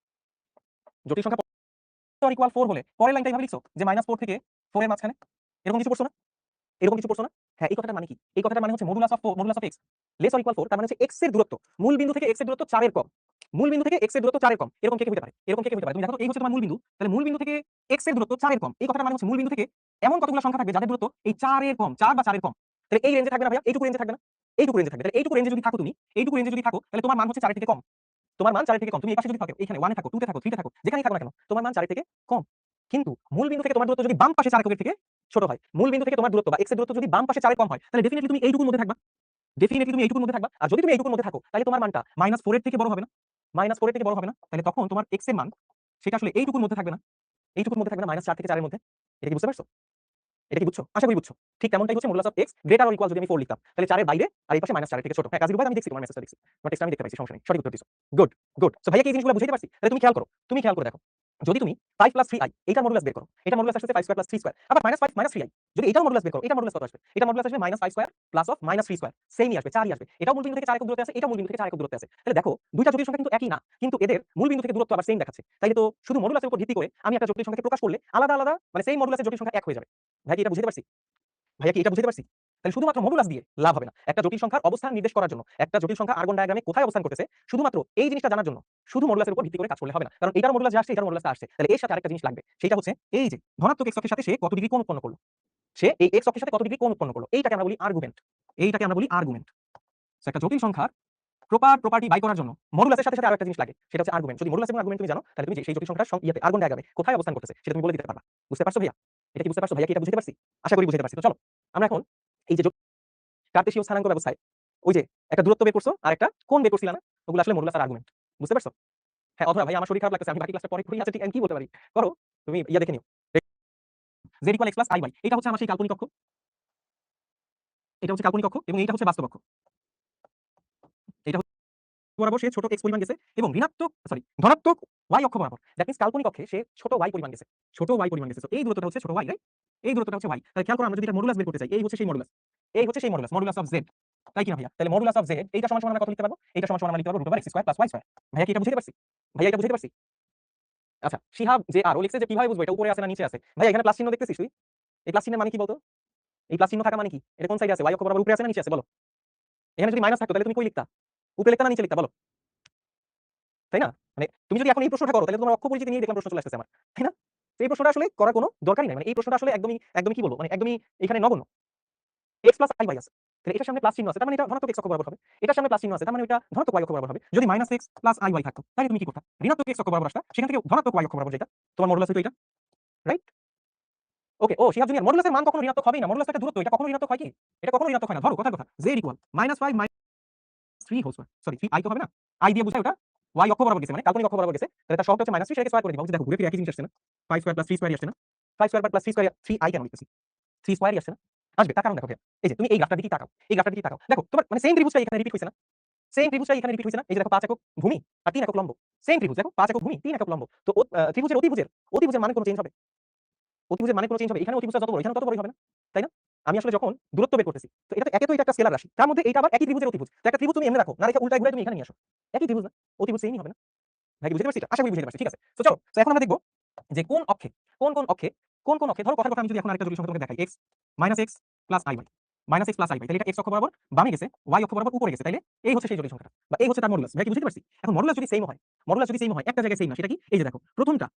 জটিল সংখ্যা = 4 হলে পরের লাইনটা এভাবে লিখছো যে -4 থেকে 4 এর মাঝখানে, এরকম কিছু পড়ছো না? এরকম কিছু পড়ছো না? হ্যাঁ, এই কথাটার মানে কি? এই কথাটার মানে হচ্ছে মডুলাস অফ x <= 4, তার মানে হচ্ছে x এর দূরত্ব, মূল বিন্দু থেকে x এর দূরত্ব 4 এর কম। মূল বিন্দু থেকে x এর দূরত্ব 4 এর কম। এরকম কে হতে পারে? এরকম কে হতে পারে? তুমি দেখো তো, এই হচ্ছে তোমার মূল বিন্দু। তাহলে মূল বিন্দু থেকে x এর দূরত্ব 4 এর কম। এই কথাটার মানে হচ্ছে মূল বিন্দু থেকে এমন কতগুলো সংখ্যা থাকবে যাদের দূরত্ব এই 4 এর কম, 4 বা 4 এর কম। তাহলে এই রেঞ্জে থাকবে না ভাইয়া? এইটুকু রেঞ্জে থাকবে না? এইটুকু রেঞ্জে থাকবে। তাহলে এইটুকু রেঞ্জে যদি থাকো তুমি, তাহলে তোমার মান হচ্ছে 4 এর থেকে কম। তোমার মান 4 এর থেকে কম। তুমি এই পাশে যদি থাকো, এখানে 1 এ থাকো, 2 তে থাকো, 3 তে থাকো, যেখানেই থাকো না কেন, তোমার মান 4 এর থেকে কম। কিন্তু মূল বিন্দু থেকে তোমার দূরত্ব যদি বাম পাশে 4 এককের থেকে ছোট হয়, মূল বিন্দু থেকে তোমার দূরত্ব বা x এর দূরত্ব যদি বাম পাশে 4 এর কম হয়, তাহলে ডেফিনিটলি তুমি এইটুকুর মধ্যে থাকবা। আর যদি তুমি এইটুকুর মধ্যে থাকো, তাহলে তোমার মানটা -4 এর থেকে বড় হবে না? -4 এর থেকে বড় হবে না? তাহলে তখন তোমার x এর মান, সেটা আসলে এইটুকুর মধ্যে থাকবে না। এইটুকুর মধ্যে থাকবে না, -4 থেকে 4 এর মধ্যে। এটা কি বুঝতে পারছো? এটা কি বুঝছো? আশা করি বুঝছো। ঠিক তেমনটাই হচ্ছে মডুলাস অফ x > যদি আমি 4 লিখতাম, তাহলে 4 এর বাইরে আর এই পাশে -4 এর থেকে ছোট। হ্যাঁ, কাজী রুবাই, আমি দেখছি তোমার মেসেজটা দেখছি। তোমার টেক্সট আমি দেখতে পাইছি, সমস্যা নেই। সঠিক উত্তর দিছো। Good, good. সো ভাইয়া কি এই জিনিসগুলো বুঝাইতে পারছি? তাহলে তুমি খেয়াল করে দেখো। যদি তুমি 5 + 3i এটার মডুলাস বের করো। এটার মডুলাস আসছে 5² + 3²। আবার -5 - 3i। যদি এটার মডুলাস বের করো, এটার মডুলাস কত আসবে? এটার মডুলাস আসবে -5² + -3²। সেমই আসবে, 4ই আসবে। এটাও মূল বিন্দু থেকে 4 একক দূরত্বে আছে, এটাও মূল বিন্দু থেকে 4 একক দূরত্বে আছে। তাহলে দেখো, দুইটা জটিল সংখ্যা কিন্তু একই না। কিন্তু এদের মূল বিন্দু থেকে দূরত্ব আবার সেম দেখাচ্ছে। তাইলে তো শুধু মডুলাসের উপর ভিত্তি করে আমি একটা জটিল সংখ্যাকে প্রকাশ করলে আলাদা আলাদা, মানে সেম মডুলাসের জটিল সংখ্যা এক হয়ে যাবে। ভাই কি এটা বুঝাইতে পারছি? তাহলে শুধুমাত্র মডুলাস দিয়ে লাভ হবে না। একটা জটিল সংখ্যার অবস্থান নির্দেশ করার জন্য, একটা জটিল সংখ্যা আর্গন ডায়াগ্রামে কোথায় অবস্থান করতেছে, শুধুমাত্র এই জিনিসটা জানার জন্য শুধু মডুলাসের উপর ভিত্তি করে কাজ করলে হবে না। কারণ এটার মডুলাস যা আসছে, এটার মডুলাস তা আসছে। তাহলে এর সাথে আরেকটা জিনিস লাগবে। সেটা হচ্ছে এই যে ধনাত্মক x অক্ষের সাথে সে কত ডিগ্রি কোণ উৎপন্ন করলো। সে এই x অক্ষের সাথে কত ডিগ্রি কোণ উৎপন্ন করলো, এইটাকে আমরা বলি আর্গুমেন্ট। সো একটা জটিল সংখ্যার প্রপার্টি বাই করার জন্য মডুলাসের সাথে সাথে আরো একটা জিনিস লাগে, সেটা হচ্ছে আর্গুমেন্ট। যদি মডুলাস এবং আর্গুমেন্ট তুমি জানো, তাহলে তুমি সেই জটিল সংখ্যার আর্গন ডায়াগ্রামে কোথায় অবস্থান করতেছে সেটা তুমি বলে দিতে পারবা। বুঝতে পারছো ভাইয়া? এটা কি বুঝতে পারছো? ভাইয়া কি এটা বুঝতে পারছি? আশা করি বুঝতে পারছি। তো চলো আমরা এখন এই যে কার্টেসীয় স্থানাঙ্ক ব্যবস্থায় ওই যে একটা দূরত্ব বের করছো আর একটা কোণ বের করছিলা না, ওগুলো আসলে মডুলাস আর আর্গুমেন্ট। বুঝতে পারছো? হ্যাঁ অথবা ভাই আমার শরীর খারাপ লাগতেছে, আমি বাকি ক্লাসটা পরে করি। আচ্ছা ঠিক, আমি কি বলতে পারি করো, তুমি ইয়া দেখে নিও। z = x + iy, এটা হচ্ছে আমার সেই কাল্পনিক অক্ষ, এটা হচ্ছে কাল্পনিক অক্ষ এবং এইটা হচ্ছে বাস্তব অক্ষ। এটা বরাবর সে ছোট x পরিমাণ গেছে এবং ধনাত্মক y অক্ষ বরাবর, দ্যাট মিন্স কাল্পনিক অক্ষে সে ছোট y পরিমাণ গেছে, ছোট y পরিমাণ গেছে। তো এই দূরত্বটা হচ্ছে ছোট y, রাইট? এই দূরত্বটা হচ্ছে y। তাহলে খেয়াল করো, আমরা যদি এটা মডুলাস বের করতে চাই, এই হচ্ছে সেই মডুলাস, এই হচ্ছে সেই মডুলাস, মডুলাস অফ z, তাই কি না ভাইয়া? তাহলে মডুলাস অফ z এইটা সমান সমান আমরা কত লিখতে পারবো? এইটা সমান সমান আমরা লিখতে পারবো √x² + y²। ভাইয়া কি এটা বুঝাইতে পারছি? ভাইয়া এটা বুঝাইতে পারছি? আচ্ছা শিহাব যে আর ও লিখছে যে কিভাবে বুঝবো এটা উপরে আছে না নিচে আছে? ভাইয়া এখানে প্লাস চিহ্ন দেখতেছিস তুই? এই প্লাস চিহ্নের মানে কি বলতো? এই প্লাস চিহ্ন থাকা মানে কি? এটা কোন সাইডে আছে? y অক্ষ বরাবর উপরে আছে না নিচে আছে বলো? এখানে যদি মাইনাস থাকতো তাহলে তুমি কই লিখতা? উপরে লিখতা না নিচে লিখতা বলো? তাই না? মানে তুমি যদি এখন এই প্রশ্নটা করো তাহলে তোমার অক্ষ পরিচিতি নিয়ে দেখলাম প্রশ্ন চলে আসছে আমার, তাই না? তো এই প্রশ্নটা আসলে করার কোনো দরকারই নাই। মানে এই প্রশ্নটা আসলে একদমই একদমই কি বলবো, মানে একদমই এখানে নগণ্য। x + iy আছে, তাহলে এটার সামনে প্লাস চিহ্ন আছে, তার মানে এটা ধনাত্মক x অক্ষ বরাবর হবে। এটার সামনে প্লাস চিহ্ন আছে, তার মানে এটা ধনাত্মক y অক্ষ বরাবর হবে। যদি -x + iy থাকতো তাহলে তুমি কি করতা? ঋণাত্মক x অক্ষ বরাবর আসতা, সেখান থেকে ধনাত্মক y অক্ষ বরাবর যেটা, তোমার মডুলাস হইতো এটা, রাইট? ওকে, ও শিহাব জুনিয়র, মডুলাসের মান কখনো ঋণাত্মক হবেই না। মডুলাস একটা দূরত্ব, এটা কখনো ঋণাত্মক হয় কি? এটা কখনো ঋণাত্মক হয় না। ধরো কথার কথা, z = -5 3 whole square, sorry 3i তো হবে না, i দিয়ে বুঝাই ওটা y অক্ষ বরাবর গেছে, মানে কাল্পনিক অক্ষ বরাবর গেছে, তাহলে তার সহগটা হচ্ছে -3, সেটাকে স্কয়ার করে দিবা। বুঝতে দেখো ঘুরে ফিরে একই জিনিস আসছে না? 5 স্কয়ার প্লাস 3 স্কয়ারই আসছে না? 5 স্কয়ার প্লাস 3 স্কয়ার, 3i কেন লিখতেছি? 3 স্কয়ারই আসছে না? আসবে, তার কারণ দেখো ভাইয়া, এই যে তুমি এই গ্রাফটার দিকেই তাকাও, এই গ্রাফটার দিকেই তাকাও। দেখো তোমার মানে সেম ত্রিভুজটাই এখানে রিপিট হইছে না? সেম ত্রিভুজটাই এখানে রিপিট হইছে না? এই যে দেখো 5 একক ভূমি আর 3 একক লম্ব। সেম ত্রিভুজ দেখো, 5 একক ভূমি 3 একক লম্ব। তো ত্রিভুজের অতিভুজের মানে কোনো চেঞ্জ হবে? অতিভুজের মানে কোনো চেঞ্জ হবে? এখানে অতিভুজটা যত বড় এখানে তত বড়ই হবে না? তাই না? আমি আসলে যখন দূরত্ব বের করতেছি, তো এটা তো একে তো এটা একটা স্কেলার রাশি। তার মধ্যে এইটা আবার একই ত্রিভুজের অতিভুজ। তো একটা ত্রিভুজ তুমি এমনি রাখো, না রেখে উল্টায় ঘুরায় তুমি এখানে নিয়ে আসো। একই ত্রিভুজ না? অতিভুজ সেমই হবে না? ভাই বুঝতে পারছি এটা? আশা করি বুঝাইতে পারছি। ঠিক আছে। তো চলো। তো এখন আমরা দেখব যে কোন অক্ষে, কোন অক্ষে ধরো কথার কথা আমি যদি এখন আরেকটা জটিল সংখ্যা তোমাকে দেখাই, x - x + iy, -x + iy, তাহলে এটা x অক্ষ বরাবর বামে গেছে, y অক্ষ বরাবর উপরে গেছে। তাইলে এই হচ্ছে সেই জটিল সংখ্যাটা বা এই হচ্ছে তার মডুলাস। ভাই কি বুঝতে পারছি? এখন মডুলাস যদি সেম হয়, একটা জায়গায় সেম না, সেটা কি? এই যে দেখো, প্রথমটা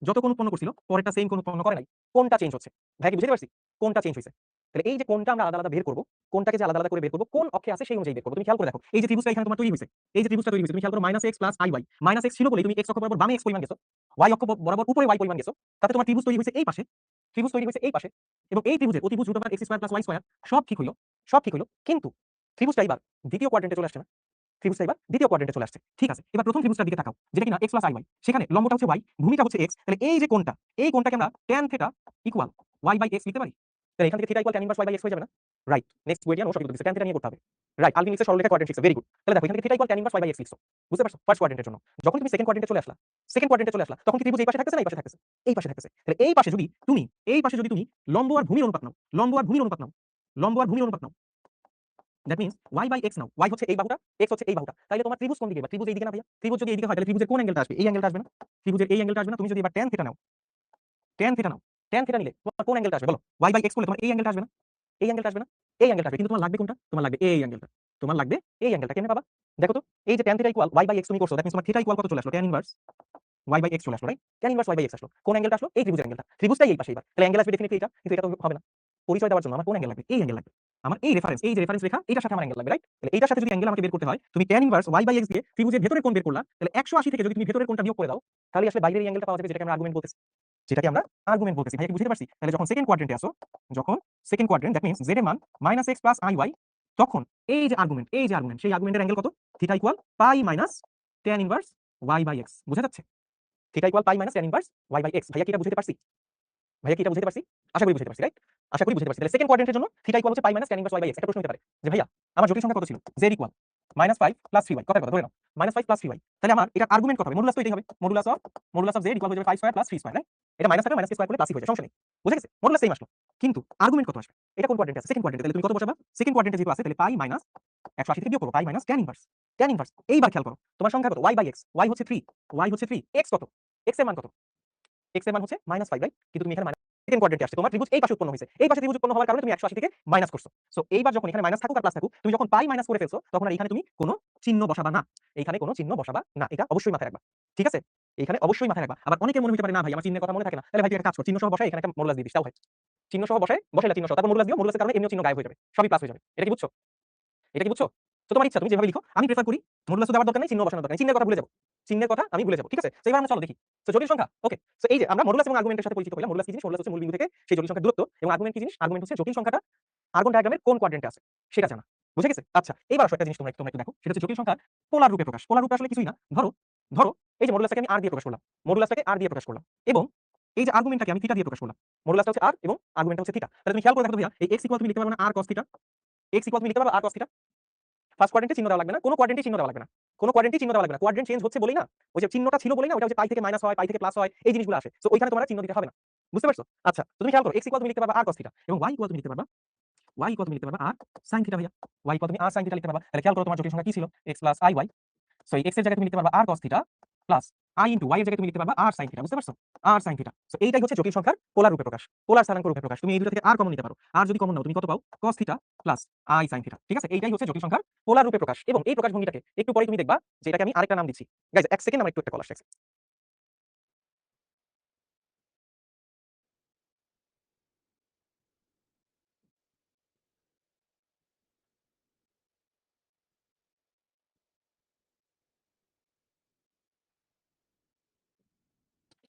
যত কোণ উৎপন্ন করছিল, পরেরটা সেম কোণ উৎপন্ন করে নাই। কোণটা চেঞ্জ হচ্ছে। ভাই কি বুঝতে পারছি? কোণটা চেঞ্জ হইছে। তাহলে এই যে কোণটা আমরা আলাদা আলাদা বের করব, কোণটাকে যে আলাদা আলাদা করে বের করব, কোন অক্ষে আছে সেই অনুযায়ী বের করব। তুমি খেয়াল করে দেখো, এই যে ত্রিভুজটা এখানে তোমার তৈরি হইছে, এই যে ত্রিভুজটা তৈরি হইছে, তুমি খেয়াল করো -x + iy, -x ছিল বলেই তুমি x অক্ষ বরাবর বামে x পরিমাণ গেছো, y অক্ষ বরাবর উপরে y পরিমাণ গেছো। তাতে তোমার ত্রিভুজ তৈরি হইছে এই পাশে, এবং এই ত্রিভুজের অতিভুজ √x² + y² সব ঠিক হইলো। কিন্তু ত্রিভুজটা এবার দ্বিতীয় কোয়াড্রেন্টে চলে আসছে না? চলে আসছে। ঠিক আছে। এবার প্রথম ত্রিভুজটার দিকে তাকাও, যেটা কিনা x + iy। সেখানে লম্বটা হচ্ছে y, ভূমিটা হচ্ছে x। তাহলে এই যে কোণটা, এই কোণটাকে আমরা tan θ = y/x লিখতে পারি। তাহলে এখান থেকে θ = tan 1 y/x হয়ে যাবে না? রাইট। নেক্সট কোয়েশ্চেন ও সঠিক উত্তর দিছে। tan θ নিয়ে করতে হবে। রাইট। আলভিন লিখছে সরলরেখা কোয়াড্রেন্ট শিখছে। Very good. তাহলে দেখো এখান থেকে θ = tan 1 y/x লিখছো। বুঝতে পারছো? ফার্স্ট কোয়াড্রেন্টের জন্য। যখন তুমি সেকেন্ড কোয়াড্রেন্টে চলে আসলা, তখন কি ত্রিভুজ এই পাশে থাকতেছে না এই পাশে থাকতেছে? এই পাশে থাকতেছে। তাহলে এই পাশে যদি তুমি লম্ব আর ভূমির অনুপাত নাও, দ্যাট মিন্স y/x নাও। y হচ্ছে এই বাহুটা, x হচ্ছে এই বাহুটা। তাইলে তোমার ত্রিভুজ কোন দিকে? এবার ত্রিভুজ এইদিকে না ভাইয়া? ত্রিভুজ যদি এইদিকে হয় তাহলে ত্রিভুজের কোন অ্যাঙ্গেলটা আসবে? এই অ্যাঙ্গেলটা আসবে না? ত্রিভুজের এই অ্যাঙ্গেলটা আসবে না? তুমি যদি এবার tan θ নাও, tan θ নিলে তোমার কোন অ্যাঙ্গেলটা আসবে বলো? y/x করলে তোমার এই অ্যাঙ্গেলটা আসবে না? এই অ্যাঙ্গেলটা আসবে না? এই অ্যাঙ্গেলটা আসবে। কিন্তু তোমার লাগবে কোনটা? তোমার লাগবে এই অ্যাঙ্গেলটা। কেমনে পাবা? দেখো তো, এই যে tan θ = y/x তুমি করছো, দ্যাট মিন্স তোমার θ কত চলে আসলো? tan 1 y/x চলে আসলো, রাইট? tan 1 y/x আসলো। কোন অ্যাঙ্গেলটা আসলো? এই ত্রিভুজের অ্যাঙ্গেলটা। ত্রিভুজটাই এই পাশে এবার। তাহলে অ্যাঙ্গেল আসবে ডেফিনিটলি এটা, কিন্তু এটা তো হবে না। পরিচয় দেওয়ার জন্য আমার কোন অ্যাঙ্গেল লাগবে? এই অ্যাঙ্গেল লাগবে। আমার এই যে রেফারেন্স রেখা, এটার সাথে আমার অ্যাঙ্গেল লাগবে, রাইট? তাহলে এটার সাথে যদি অ্যাঙ্গেল আমাকে বের করতে হয়, তুমি tan 1 y/x দিয়ে ত্রিভুজের ভেতরের কোণ বের করলা, তাহলে 180 থেকে যদি তুমি ভেতরের কোণটা বিয়োগ করে দাও, তাহলে আসলে বাইরের এই অ্যাঙ্গেলটা পাওয়া যাবে, যেটাকে আমরা আর্গুমেন্ট বলতেছি। ভাই কি বুঝতে পারছি? তাহলে যখন সেকেন্ড কোয়াড্রেন্টে আসো, দ্যাট মিন্স z এর মান -x + iy, তখন এই যে আর্গুমেন্ট, সেই আর্গুমেন্টের অ্যাঙ্গেল কত? θ = π - tan 1 y/x। বোঝা যাচ্ছে? θ = π - tan 1 y/x। ভাইয়া কি এটা বুঝাইতে পারছি? আশা করি বুঝাইতে পারছি, রাইট? আশা করি বুঝাইতে পারছি। তাহলে সেকেন্ড কোয়াড্রেন্টের জন্য θ = হচ্ছে π - tan 1 y/x। একটা প্রশ্ন হতে পারে যে ভাইয়া আমার জটিল সংখ্যা কত ছিল? z = -5 + 3y। কথার কথা ধরে নাও, -5 + 3y। তাহলে আমার এটার আর্গুমেন্ট কত হবে? মডুলাস তো এটাই হবে। মডুলাস অফ z = হয়ে যাবে 5² + 3², রাইট? এটা মাইনাস থাকলে -k² করলে প্লাসই হয়ে যায়, সমস্যা নেই। বুঝা গেছে? মডুলাস সেম আসলো। কিন্তু আর্গুমেন্ট কত আসবে? এটা কোন কোয়াড্রেন্টে আছে? সেকেন্ড কোয়াড্রেন্টে। তাহলে তুমি কত বসাবা? সেকেন্ড কোয়াড্রেন্টে যেহেতু আছে, তাহলে π - 180 থেকে বিয়োগ করব, π - tan 1। এইবার খেয়াল করো, তোমার সংখ্যা কত? y/x। y হচ্ছে 3, x কত? x এর মান কত? x এর মান হচ্ছে -5, রাইট? কিন্তু তুমি এখানে সেকেন্ড কোয়াড্রেন্টে আসছে, তোমার ত্রিভুজ এই পাশে উৎপন্ন হয়েছে। এই পাশে ত্রিভুজ উৎপন্ন হওয়ার কারণে তুমি 180 থেকে মাইনাস করছো। সো এইবার যখন এখানে মাইনাস থাকুক আর প্লাস থাকুক, তুমি যখন পাই মাইনাস করে ফেলছো, তখন আর এখানে তুমি কোনো চিহ্ন বসাবা না। এটা অবশ্যই মাথায় রাখবা। ঠিক আছে? এখানে অবশ্যই মাথায় রাখবা। আবার অনেকের মনে হতে পারে না ভাই আমার চিহ্নের কথা মনে থাকে না। তাহলে ভাই তুই একটা কাজ কর, চিহ্ন সহ বসাই, এখানে একটা মডুলাস দিয়ে দিস, তাও হয়। চিহ্ন সহ বসাইলা চিহ্ন সহ, তারপর মডুলাস দিও, মডুলাসের কারণে এমনিও চিহ্ন গায়েব হয়ে যাবে। সবই প্লাস হয়ে যাবে। এটা কি বুঝছো? তো তোমার ইচ্ছা, তুমি যেভাবে লিখো। আমি প্রেফার করি মডুলাস দেওয়ার দরকার নেই, চিহ্ন বসানোর দরকার নেই। চিহ্নের কথা ভুলে যাবো। ঠিক আছে? তো এবার আমরা চলো দেখি। তো জটিল সংখ্যা, ওকে। সো এই যে আমরা মডুলাস এবং আর্গুমেন্টের সাথে পরিচিত হইলাম। মডুলাস কি জিনিস? মডুলাস হচ্ছে মূল বিন্দু থেকে সেই জটিল সংখ্যার দূরত্ব, এবং আর্গুমেন্ট কি জিনিস? আর্গুমেন্ট হচ্ছে জটিল সংখ্যাটা আর্গন ডায়াগ্রামের কোন কোয়াড্রেন্টে আছে সেটা জানা। বুঝে গেছে? আচ্ছা, এইবার আসো একটা জিনিস তোমরা একটু দেখো। সেটা হচ্ছে জটিল সংখ্যার পোলার রূপে প্রকাশ। পোলার রূপে আসলে কিছুই না। ধরো ধরো এই যে মডুলাসটাকে আমি r দিয়ে প্রকাশ করলাম। মডুলাসটাকে r দিয়ে প্রকাশ করলাম এবং এই যে আর্গুমেন্টটাকে আমি থিটা দিয়ে প্রকাশ করলাম। মডুলাসটা হচ্ছে r এবং আর্গুমেন্টটা হচ্ছে থিটা। তাহলে তুমি খেয়াল করে দেখো তো ভাইয়া, এই x তুমি লিখতে পারবে না r cos থিটা। x তুমি লিখতে পারবে r cos থিটা। ফার্স্ট কোয়াড্রেন্টে চিহ্ন দেওয়া লাগবে না। কোন কোয়াড্রেন্টেই চিহ্ন দেওয়া লাগবে না। কোন কোয়াড্রেন্টেই চিহ্ন দেওয়া লাগবে না। কোয়াড্রেন্ট চেঞ্জ হচ্ছে বলেই না, ওই যে চিহ্নটা ছিল বলেই না ওটা হচ্ছে পাই থেকে মাইনাস হয়, পাই থেকে প্লাস হয়, এই জিনিসগুলো আসে। সো ওইখানে তোমার চিহ্ন দিতে হবে না। বুঝতে পারছো? আচ্ছা, তুমি খেয়াল করো x তুমি লিখতে পারবা r cos থিটা এবং y তুমি লিখতে পারবা তুমি লিখতে পারবা r sin থিটা ভাইয়া। y তুমি r sin থিটা লিখতে পারবা। তাহলে খেয়াল করো তোমার জটিল সংখ্যা কি ছিল? x iy। সো এই x এর জায়গায় তুমি লিখতে পারবা r cos theta plus i into y এর জায়গায় তুমি লিখতে পারবা r sin থিটা। বুঝতে পারছো? r sin theta. সো এইটাই হচ্ছে জটিল সংখ্যার পোলার রূপে প্রকাশ, পোলার স্থানাঙ্ক রূপে প্রকাশ। তুমি এই দুটো থেকে r কমন নিতে পারো। r যদি কমন নাও তুমি কত পাও? cos theta plus i sin theta. ঠিক আছে? এইটাই হচ্ছে জটিল সংখ্যার পোলার রূপে প্রকাশ এবং এই প্রকাশভঙ্গিটাকে একটু পরেই তুমি দেখবা যে এটাকে আমি আরেকটা নাম দিচ্ছি। গাইস, এক সেকেন্ড, আমার একটু একটা কল আসছে।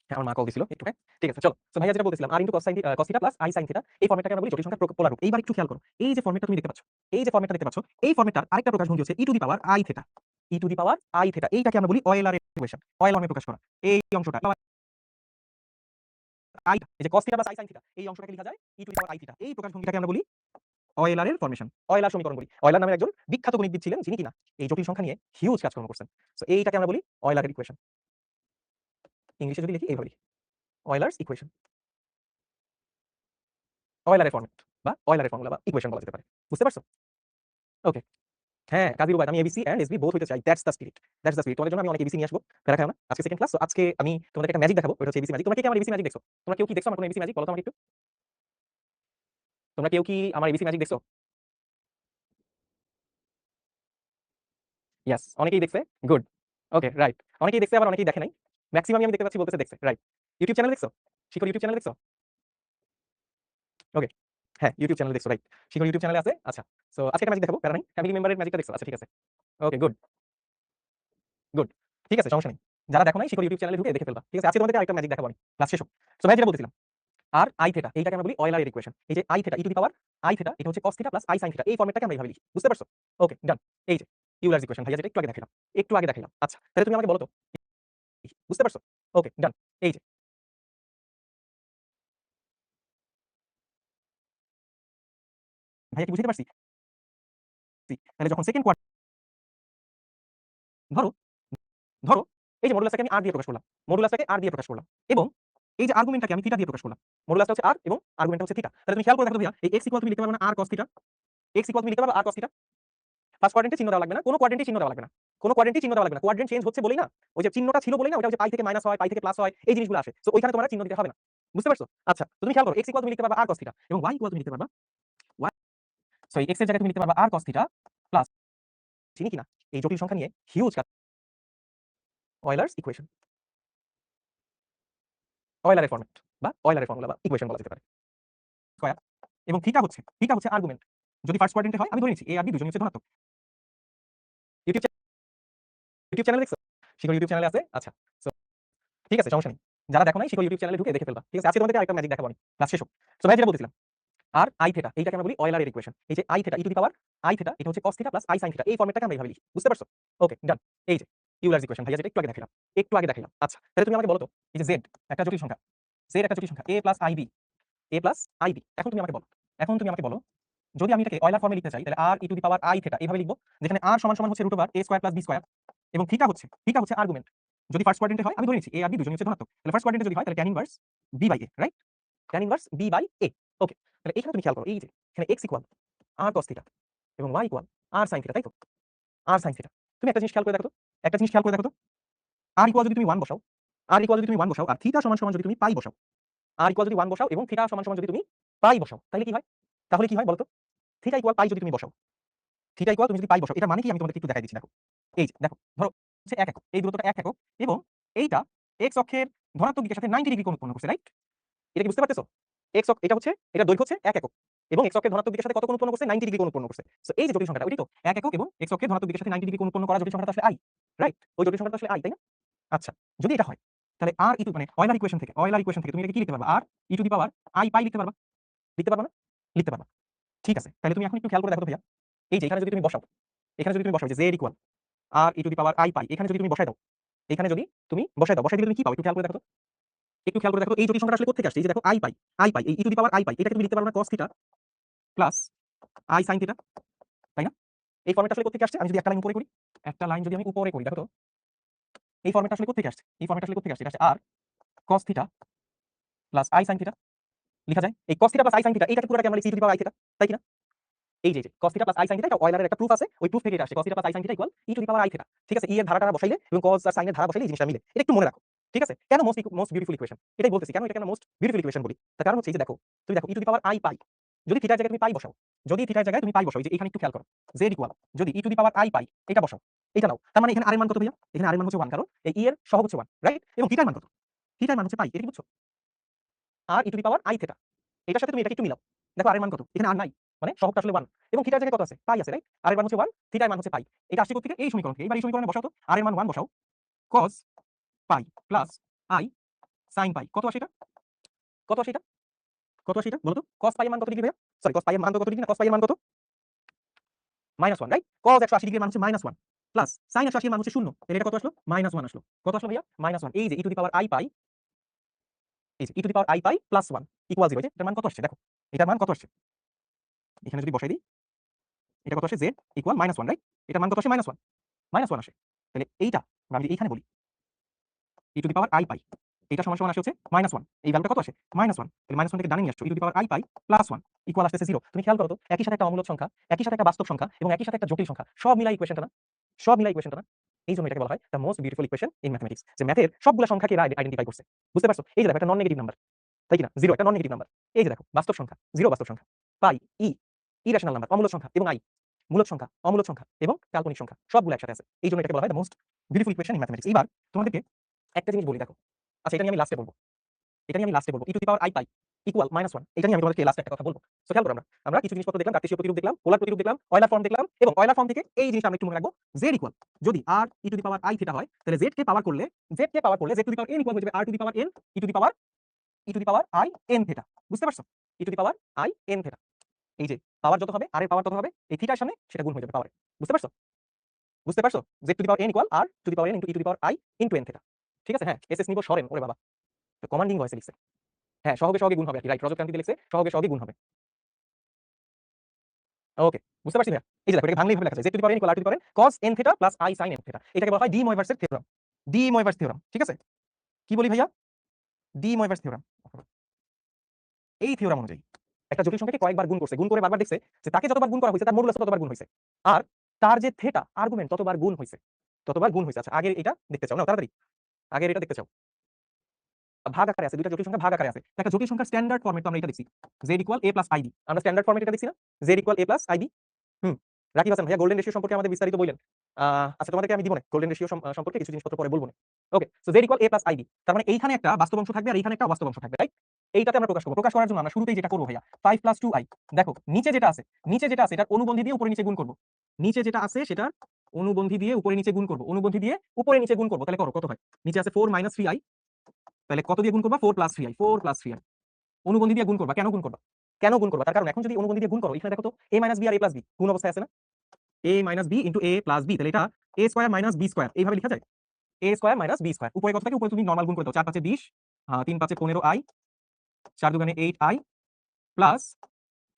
হ্যাঁ, আমার মা কল দিছিল একটু, হ্যাঁ? ঠিক আছে, চলো। সো ভাইয়া যেটা বলতেছিলাম r cos sin cos theta plus i sin theta, এই ফরম্যাটটাকে আমরা বলি জটিল সংখ্যার পোলার রূপ। এইবার একটু খেয়াল করো। এই যে ফরম্যাটটা তুমি দেখতে পাচ্ছ, এই ফরম্যাটটার আরেকটা প্রকাশভঙ্গি হচ্ছে e two the power i theta. e two the power i theta, এইটাকে আমরা বলি অয়েলার ইকুয়েশন। অয়েলার ফর্মে প্রকাশ করা। এই অংশটা i, এই যে cos theta plus i sin theta, এই অংশটাকে লেখা যায় e two the power i theta. এই প্রকাশভঙ্গিটাকে আমরা বলি অয়েলারের ফর্মেশন, অয়েলার সমীকরণ বলি। অয়েলার নামের একজন বিখ্যাত গণিতবিদ ছিলেন, যিনি কিনা এই জটিল সংখ্যা নিয়ে হিউজ কাজকর্ম করছেন। সো এইটাকে আমরা বলি অয়েলারের ইকুয়েশন। ইংলিশে যদি লিখি এইভাবে লিখি, অয়েলার্স ইকুয়েশন। অয়েলারের ফর্মেট বা অয়েলারের ফর্মুলা বা ইকুয়েশন বলা যেতে পারে। বুঝতে পারছো? ওকে। হ্যাঁ, কাজী রুবায়েত, আমি এবিসি এন্ড এসবি বোথ হইতে চাই। That's the spirit. That's the spirit. তোমাদের জন্য আমি অনেক এবিসি নিয়ে আসবো। প্যারা খাও না। আজকে সেকেন্ড ক্লাস। সো আজকে আমি তোমাদেরকে একটা ম্যাজিক দেখাবো। ওটা হচ্ছে এবিসি ম্যাজিক। তোমরা কে কে আমার এবিসি ম্যাজিক দেখছো? তোমরা কেউ কি দেখছো আমার কোনো এবিসি ম্যাজিক? বলো তো আমাকে একটু। তোমরা কেউ কি আমার এবিসি ম্যাজিক দেখছো? ইয়েস, অনেকেই দেখছে। গুড। ওকে, রাইট। অনেকেই দেখছে, আবার অনেকেই দেখে নাই। ম্যাক্সিমামই আমি দেখতে পাচ্ছি বলতেছে দেখছে। রাইট। ইউটিউব চ্যানেল দেখছো? শিখর ইউটিউব চ্যানেল দেখছো? ওকে। হ্যাঁ, ইউটিউব চ্যানেল দেখছো, রাইট। শিখর ইউটিউব চ্যানেলে আছে। আচ্ছা। সো আজকে একটা ম্যাজিক দেখাবো, প্যারা নাই। ফ্যামিলি মেম্বারের ম্যাজিকটা দেখছো? আচ্ছা, ঠিক আছে। ওকে, গুড। গুড। ঠিক আছে, সমস্যা নেই। যারা দেখো নাই শিখর ইউটিউব চ্যানেলে ঢুকে দেখে ফেলবা। ঠিক আছে? আজকে তোমাদেরকে আরেকটা ম্যাজিক দেখাবো আমি। ক্লাস শেষ হোক। সো ভাই যেটা বলতেছিলাম, আর i থিটা এইটাকে আমরা বলি অয়েলারের ইকুয়েশন। এই যে i theta e two the power i theta, এটা হচ্ছে cos theta plus i sin theta. এই ফর্মেটটাকে আমরা এইভাবে লিখি। বুঝতে পারছো? ওকে, ডান। এই যে ইউলারস ইকুয়েশন ভাইয়া যেটা একটু আগে দেখাইলাম। একটু আগে দেখাইলাম। আচ্ছা, তাহলে তুমি আমাকে বলো তো। বুঝতে পারছো? ওকে, ডান। এই যে ভাইয়া কি বুঝাইতে পারছি? তাহলে যখন সেকেন্ড কোয়াড্রেন্ট, ধরো ধরো এই যে মডুলাসটাকে আমি r দিয়ে প্রকাশ করলাম। মডুলাসটাকে r দিয়ে প্রকাশ করলাম এবং এই যে আর্গুমেন্টটাকে আমি থিটা দিয়ে প্রকাশ করলাম। মডুলাসটা হচ্ছে r এবং আর্গুমেন্টটা হচ্ছে থিটা। তাহলে তুমি খেয়াল করে দেখো ভাইয়া, এই x তুমি লিখতে পারবে না r cos থিটা। তুমি লিখতে পারবে r cos থিটা। ফার্স্ট কোয়াড্রেন্টে চিহ্ন দেওয়া লাগবে না। কোন কোয়াড্রেন্টে চিহ্ন দেওয়া লাগবে না। কোন কোয়াড্রেন্টে চিহ্ন দেওয়া লাগবে না। কোয়াড্রেন্ট চেঞ্জ হচ্ছে বলেই না, ওই যে চিহ্নটা ছিল বলেই না ওটা হচ্ছে পাই থেকে মাইনাস হয়, পাই থেকে প্লাস হয়, এই জিনিসগুলো আসে। সো ওইখানে তোমার চিহ্ন দিতে হবে না। বুঝতে পারছো? আচ্ছা, তো তুমি খেয়াল করো, x তুমি লিখতে পারবা r cos থিটা এবং y তুমি লিখতে পারবা y, সরি, x এর জায়গায় তুমি লিখতে পারবা r cos থিটা প্লাস, চিনি কিনা এই জটিল সংখ্যা নিয়ে হিউজ কাজ, অয়েলার্স ইকুয়েশন। অয়েলারের ফর্মেট বা অয়েলারের ফর্মুলা বা ইকুয়েশন বলা যেতে পারে। স্কয়ার এবং থিটা হচ্ছে আর্গুমেন্ট। যদি ফার্স্ট কোয়াড্রেন্টে হয় আমি ধরে নিচ্ছি a আর b দুজনই হচ্ছে ধনাত্মক। ইউটিউব ইউটিউব চ্যানেল দেখছো? শিখর ইউটিউব চ্যানেলে আছে। আচ্ছা। সো ঠিক আছে, সমস্যা নেই। যারা দেখো নাই শিখর ইউটিউব চ্যানেলে ঢুকে দেখে ফেলবা। ঠিক আছে? আজকে তোমাদেরকে আরেকটা ম্যাজিক দেখাবো আমি। ক্লাস শেষ হোক। সো ভাই যেটা বলতেছিলাম, আর i থিটা এইটাকে আমরা বলি অয়েলারের ইকুয়েশন। এই যে i theta e two the power i theta, এটা হচ্ছে cos theta plus i sin theta. এই ফর্মেটটাকে আমরা এইভাবে লিখি। বুঝতে পারছো? ওকে, ডান। এই যে ইউলারস ইকুয়েশন ভাইয়া যেটা একটু আগে দেখাইলাম। আচ্ছা, তাহলে তুমি আমাকে বলো তো, এই যে z একটা জটিল সংখ্যা, a প্লাস ib, এখন তুমি আমাকে বলো যদি আমি এটাকে অয়েলার ফর্মে লিখতে চাই তাহলে r e two the power i theta এইভাবে লিখবো, যেখানে r সমান হচ্ছে √a square plus b square এবং থিটা হচ্ছে আর্গুমেন্ট। যদি ফার্স্ট কোয়াড্রেন্টে হয় আমি ধরে নিচ্ছি a আর b দুজনই হচ্ছে ধনাত্মক। তাহলে ফার্স্ট কোয়াড্রেন্টে যদি হয় তাহলে tan inverse b/a, right? tan inverse b/a। ওকে। তাহলে এখানে তুমি খেয়াল করো, এই যে এখানে x r cos থিটা এবং y r sin থিটা, তাই তো? r sin theta. তুমি একটা জিনিস খেয়াল করে দেখো তো, যদি তুমি 1 বসাও, আর থিটা সমান যদি তুমি পাই বসাও, r ইকুয়াল যদি 1 বসাও এবং থিটা সমান যদি তুমি পাই বসাও, তাহলে কি হয়? বলো তো? থিটা ইকুয়াল পাই যদি তুমি বসাও, তুমি যদি পাই বসাও, এটার মানে কি আমি তোমাদেরকে একটু দেখাই দিচ্ছি, দেখো। এই যে দেখো, ধরো হচ্ছে 1 একক, এই দূরত্বটা 1 একক এবং এইটা x অক্ষের ধনাত্মক দিকের সাথে 90 ডিগ্রি কোণ উৎপন্ন করছে, রাইট? এটা কি বুঝতে পারতেছো? এটা দৈর্ঘ্য হচ্ছে 1 একক এবং x অক্ষের ধনাত্মক দিকের সাথে কত কোণ উৎপন্ন করছে? 90 ডিগ্রি কোণ উৎপন্ন করছে। সো এই যে জটিল সংখ্যাটা, ওইটাই তো 1 একক এবং x অক্ষের ধনাত্মক দিকের সাথে 90 ডিগ্রি কোণ উৎপন্ন করা জটিল সংখ্যাটা আসলে i, রাইট? ওই জটিল সংখ্যাটা আসলে i, তাই না? আচ্ছা, যদি এটা হয় তাহলে r ই টু মানে অয়েলার ইকুয়েশন থেকে তুমি এটাকে কি লিখতে পারবা? r e two the power i পাই লিখতে পারবা। লিখতে পারবা না? লিখতে পারবা। ঠিক আছে, তাহলে তুমি এখন একটু খেয়াল করে দেখো তো ভাইয়া, এই যে এখানে যদি তুমি বসাও, এখানে যদি তুমি বসাও যে z equal r e to the power i pi, এখানে যদি তুমি বসাই দাও, এখানে যদি তুমি বসাই দাও, বসাই দিলে তুমি কি পাও একটু খেয়াল করে দেখো তো, একটু খেয়াল করে দেখো এই জটিল সংখ্যাটা আসলে কোত্থেকে আসছে? এই যে দেখো আই পাই, আই পাই, এই ই টু দি পাওয়ার আই পাই, এটাকে তুমি লিখতে পারো না cos theta plus i sin theta, তাই না? এই ফর্মেটটা আসলে কোত্থেকে আসছে? আমি যদি একটা লাইন উপরে করি, একটা লাইন যদি আমি উপরে করি, দেখো তো এই ফর্মেটটা আসলে কোত্থেকে আসছে? এই ফর্মেটটা আসলে কোত্থেকে আসছে? এটা আসছে r cos theta plus i sin theta লিখা যায়। এই cos theta plus i sin theta এটাকে পুরোটাকে আমরা লিখি e to the power i theta, তাই কি না? এই যে cos theta plus i sin theta, এটা অয়লারের একটা প্রুফ আছে, ওই প্রুফ থেকে এটা আসে cos theta plus i sin theta equal E to the power i theta. ঠিক আছে, ই এর ধারাটা বসাইলে এবং cos আর sin এর ধারা বসাইলে এই জিনিসটা মিলে, এটা একটু মনে রাখো। ঠিক আছে, কেন মোস্ট বিউটিফুল ইকুয়েশন এটাই বলতেছি, কেন এটাকে আমরা মোস্ট বিউটিফুল ইকুয়েশন বলি? তার কারণ হচ্ছে এই যে দেখো, তুমি দেখো ই টু দি পাওয়ার আই পাই, যদি থিটার জায়গায় তুমি পাই বসাও, যদি থিটার জায়গায় তুমি পাই বসাও, এই যে এখানে একটু খেয়াল করো, z ইকুয়াল যদি ই টু দি পাওয়ার আই পাই এটা বসাও, এটা নাও, তার মানে এখানে আর এর মান কত ভাইয়া? এখানে আর এর মান হচ্ছে 1, কারণ এই ই এর সহগ হচ্ছে 1, রাইট? এবং থিটার মান কত? থিটার মান হচ্ছে পাই, এটা কি বুঝছো? আর e to the power i theta, এটার সাথে তুমি এটাকে একটু মিলাও, দেখো আর এর মান কত? এখানে আর নাই, মানে সহগটা আসলে 1 এবং থিটার জায়গায় কত আছে? পাই আছে, রাইট? আর এর মান হচ্ছে 1, থিটার মান হচ্ছে পাই। এটা আসছে কোত্থেকে? এই সমীকরণ থেকে। এবার এই সমীকরণে বসাও তো, আর এর মান 1 বসাও, cos pi plus i sin পাই, কত আসে এটা? কত আসে এটা? কত আসে এটা বলো তো? cos পাই এর মান কত ডিগ্রি ভাইয়া? সরি, cos পাই এর মান তো কত ডিগ্রি না, cos পাই এর মান কত? -1, রাইট? cos 180 ডিগ্রির মান হচ্ছে -1 প্লাস sin 180 এর মান হচ্ছে 0, তাহলে এটা কত আসলো? -1 আসলো। কত আসলো ভাইয়া? -1। এই যে e to the power i pi, এই যে e to the power i pi plus 1 equal 0, এই যে এটার মান কত আসছে দেখো, এটার মান কত আসছে? এখানে যদি বসাই দিই, এটা কত আসে? z equal -1, right? এটার মান কত আসে? -1, -1 আসে। তাহলে এইটা আমি যদি এইখানে বলি ই টু দি পাওয়ার আই পাই, এটা সমান সমান আসে হচ্ছে -1, এই ভ্যালুটা কত আসে? -1, তাহলে -1 থেকে ডানে নিয়ে আসছো, e to the power i pi plus 1 equal আসতেছে 0। তুমি খেয়াল করো তো, একই সাথে একটা অমূলক সংখ্যা, একই সাথে একটা বাস্তব সংখ্যা এবং একই সাথে একটা জটিল সংখ্যা, সব মিলাই ইকুয়েশনটা না? সব মিলাই ইকুয়েশনটা না? এই জন্য এটাকে বলা হয় the most beautiful equation in mathematics, যে ম্যাথের সবগুলা সংখ্যাকে এরা আইডেন্টিফাই করছে। বুঝতে পারছো? এই যে দেখো একটা নন নেগেটিভ নাম্বার, তাই কি না? 0 একটা নন নেগেটিভ নাম্বার। এই যে দেখো বাস্তব সংখ্যা, 0 বাস্তব সংখ্যা, পাই, ই ইরেশনাল নাম্বার, অমূলক সংখ্যা এবং আই মূলক সংখ্যা, অমূলক সংখ্যা এবং কাল্পনিক সংখ্যা, সবগুলো একসাথে আছে। এই জন্য এটাকে বলা হয় the most beautiful equation in mathematics. এইবার তোমাদেরকে একটা জিনিস বলি, দেখো, আচ্ছা এটা নিয়ে আমি লাস্টে বলবো, এটা নিয়ে আমি লাস্টে বলবো, e to the power i pi equal -1, এটা নিয়ে আমি তোমাদেরকে লাস্টে একটা কথা বলবো। সো খেয়াল করো, আমরা কিছু জিনিসপত্র দেখলাম, কার্টেসীয় প্রতিরূপ দেখলাম, পোলার প্রতিরূপ দেখলাম, অয়লার ফর্ম দেখলাম এবং অয়লার ফর্ম থেকে এই জিনিসটা আমরা একটু মনে রাখবো, z ইকুয়াল যদি r e to the power i theta হয়, তাহলে z কে পাওয়ার করলে z to the power n equal হয়ে যাবে r to the power n e to the power i n theta. বুঝতে পারছো? E to the power i n theta, এই যে পাওয়ার যত হবে, r এর পাওয়ার তত হবে, এই থিটার সামনে সেটা গুণ হয়ে যাবে পাওয়ারে। বুঝতে পারছো? বুঝতে পারছো? z to the power n equal r to the power n into E to the power i into n theta. ঠিক আছে? হ্যাঁ, এসএস নিব সরেন, ওরে বাবা, তো কমান্ডিং ভয়েসে লিখছে। হ্যাঁ, সহগে সহগে গুণ হবে আরকি, রাইট? রজত ক্রান্তিতে লিখছে সহগে সহগে গুণ হবে। ওকে, বুঝতে পারছি ভাইয়া? এই যে দেখো, এটাকে ভাঙলে এভাবে লেখা যায়, z to the power n equal r to the power n cos n theta plus i sin n theta. এটাকে বলা হয় ডি ময়ভার্সের থিওরাম। ডি ময়ভার্স থিওরাম, ঠিক আছে? কি বলি ভাইয়া? De Moivre theorem. এই থিওরাম অনুযায়ী একটা জটিল সংখ্যাকে কয়েকবার গুণ করছে, গুণ করে বারবার দেখছে যে তাকে যতবার গুণ করা হয়েছে তার মডুলাস ততবার গুণ হয়েছে, আর তার যে থিটা আর্গুমেন্ট ততবার গুণ হয়েছে, ততবার গুণ হয়েছে। আচ্ছা, আগের এটা দেখতে চাও না তাড়াতাড়ি? আগের এটা দেখতে চাও? ভাগ আকারে আছে, দুইটা জটিল সংখ্যা ভাগ আকারে আছে। একটা জটিল সংখ্যার স্ট্যান্ডার্ড ফরম্যাট তো আমরা এটা লিখছি, z equal a plus ib। আমরা স্ট্যান্ডার্ড ফরম্যাট এটা লিখছি না, z equal a plus ib। হুম, রাকিব হাসান ভাইয়া গোল্ডেন রেশিও সম্পর্কে আমাদের বিস্তারিত বললেন। আচ্ছা, তোমাদেরকে আমি দিব না গোল্ডেন রেশিও সম্পর্কে কিছু জিনিসপত্র পরে বলবো না। Okay, so z equal a plus ib, তার মানে এইখানে একটা বাস্তব অংশ থাকবে আর এইখানে একটা অবাস্তব অংশ থাকবে, রাইট? এইটাতে আমরা প্রকাশ করব। প্রকাশ করার জন্য আমরা শুরুতেই যেটা করব ভাইয়া, 5 প্লাস 2i, দেখো নিচে যেটা আছে, নিচে যেটা আছে এটার অনুবন্ধী দিয়ে উপরে নিচে গুণ করব। নিচে যেটা আছে সেটার অনুবন্ধী দিয়ে উপরে নিচে গুণ করব, অনুবন্ধী দিয়ে উপরে নিচে গুণ করব, তাহলে করো কত হয়? নিচে আছে 4 মাইনাস 3i, তাহলে কত দিয়ে গুণ করবা? 4 প্লাস 3i, 4 প্লাস 3i। অনুবন্ধী দিয়ে গুণ করবা, কেন গুণ করবা? কেন গুণ করবা? তার কারণ এখন যদি অনুবন্ধী দিয়ে গুণ করো, এখানে দেখো তো a মাইনাস b আর a প্লাস b গুণ অবস্থায় আছে না? a minus b into a plus b, তাহলে এটা a square minus b square এইভাবে লেখা যায়, a square minus b square. উপরে কত থাকে? উপরে তুমি নরমাল গুণ করে দাও, 4 5 20, 3 5 15i, 4 2 8i plus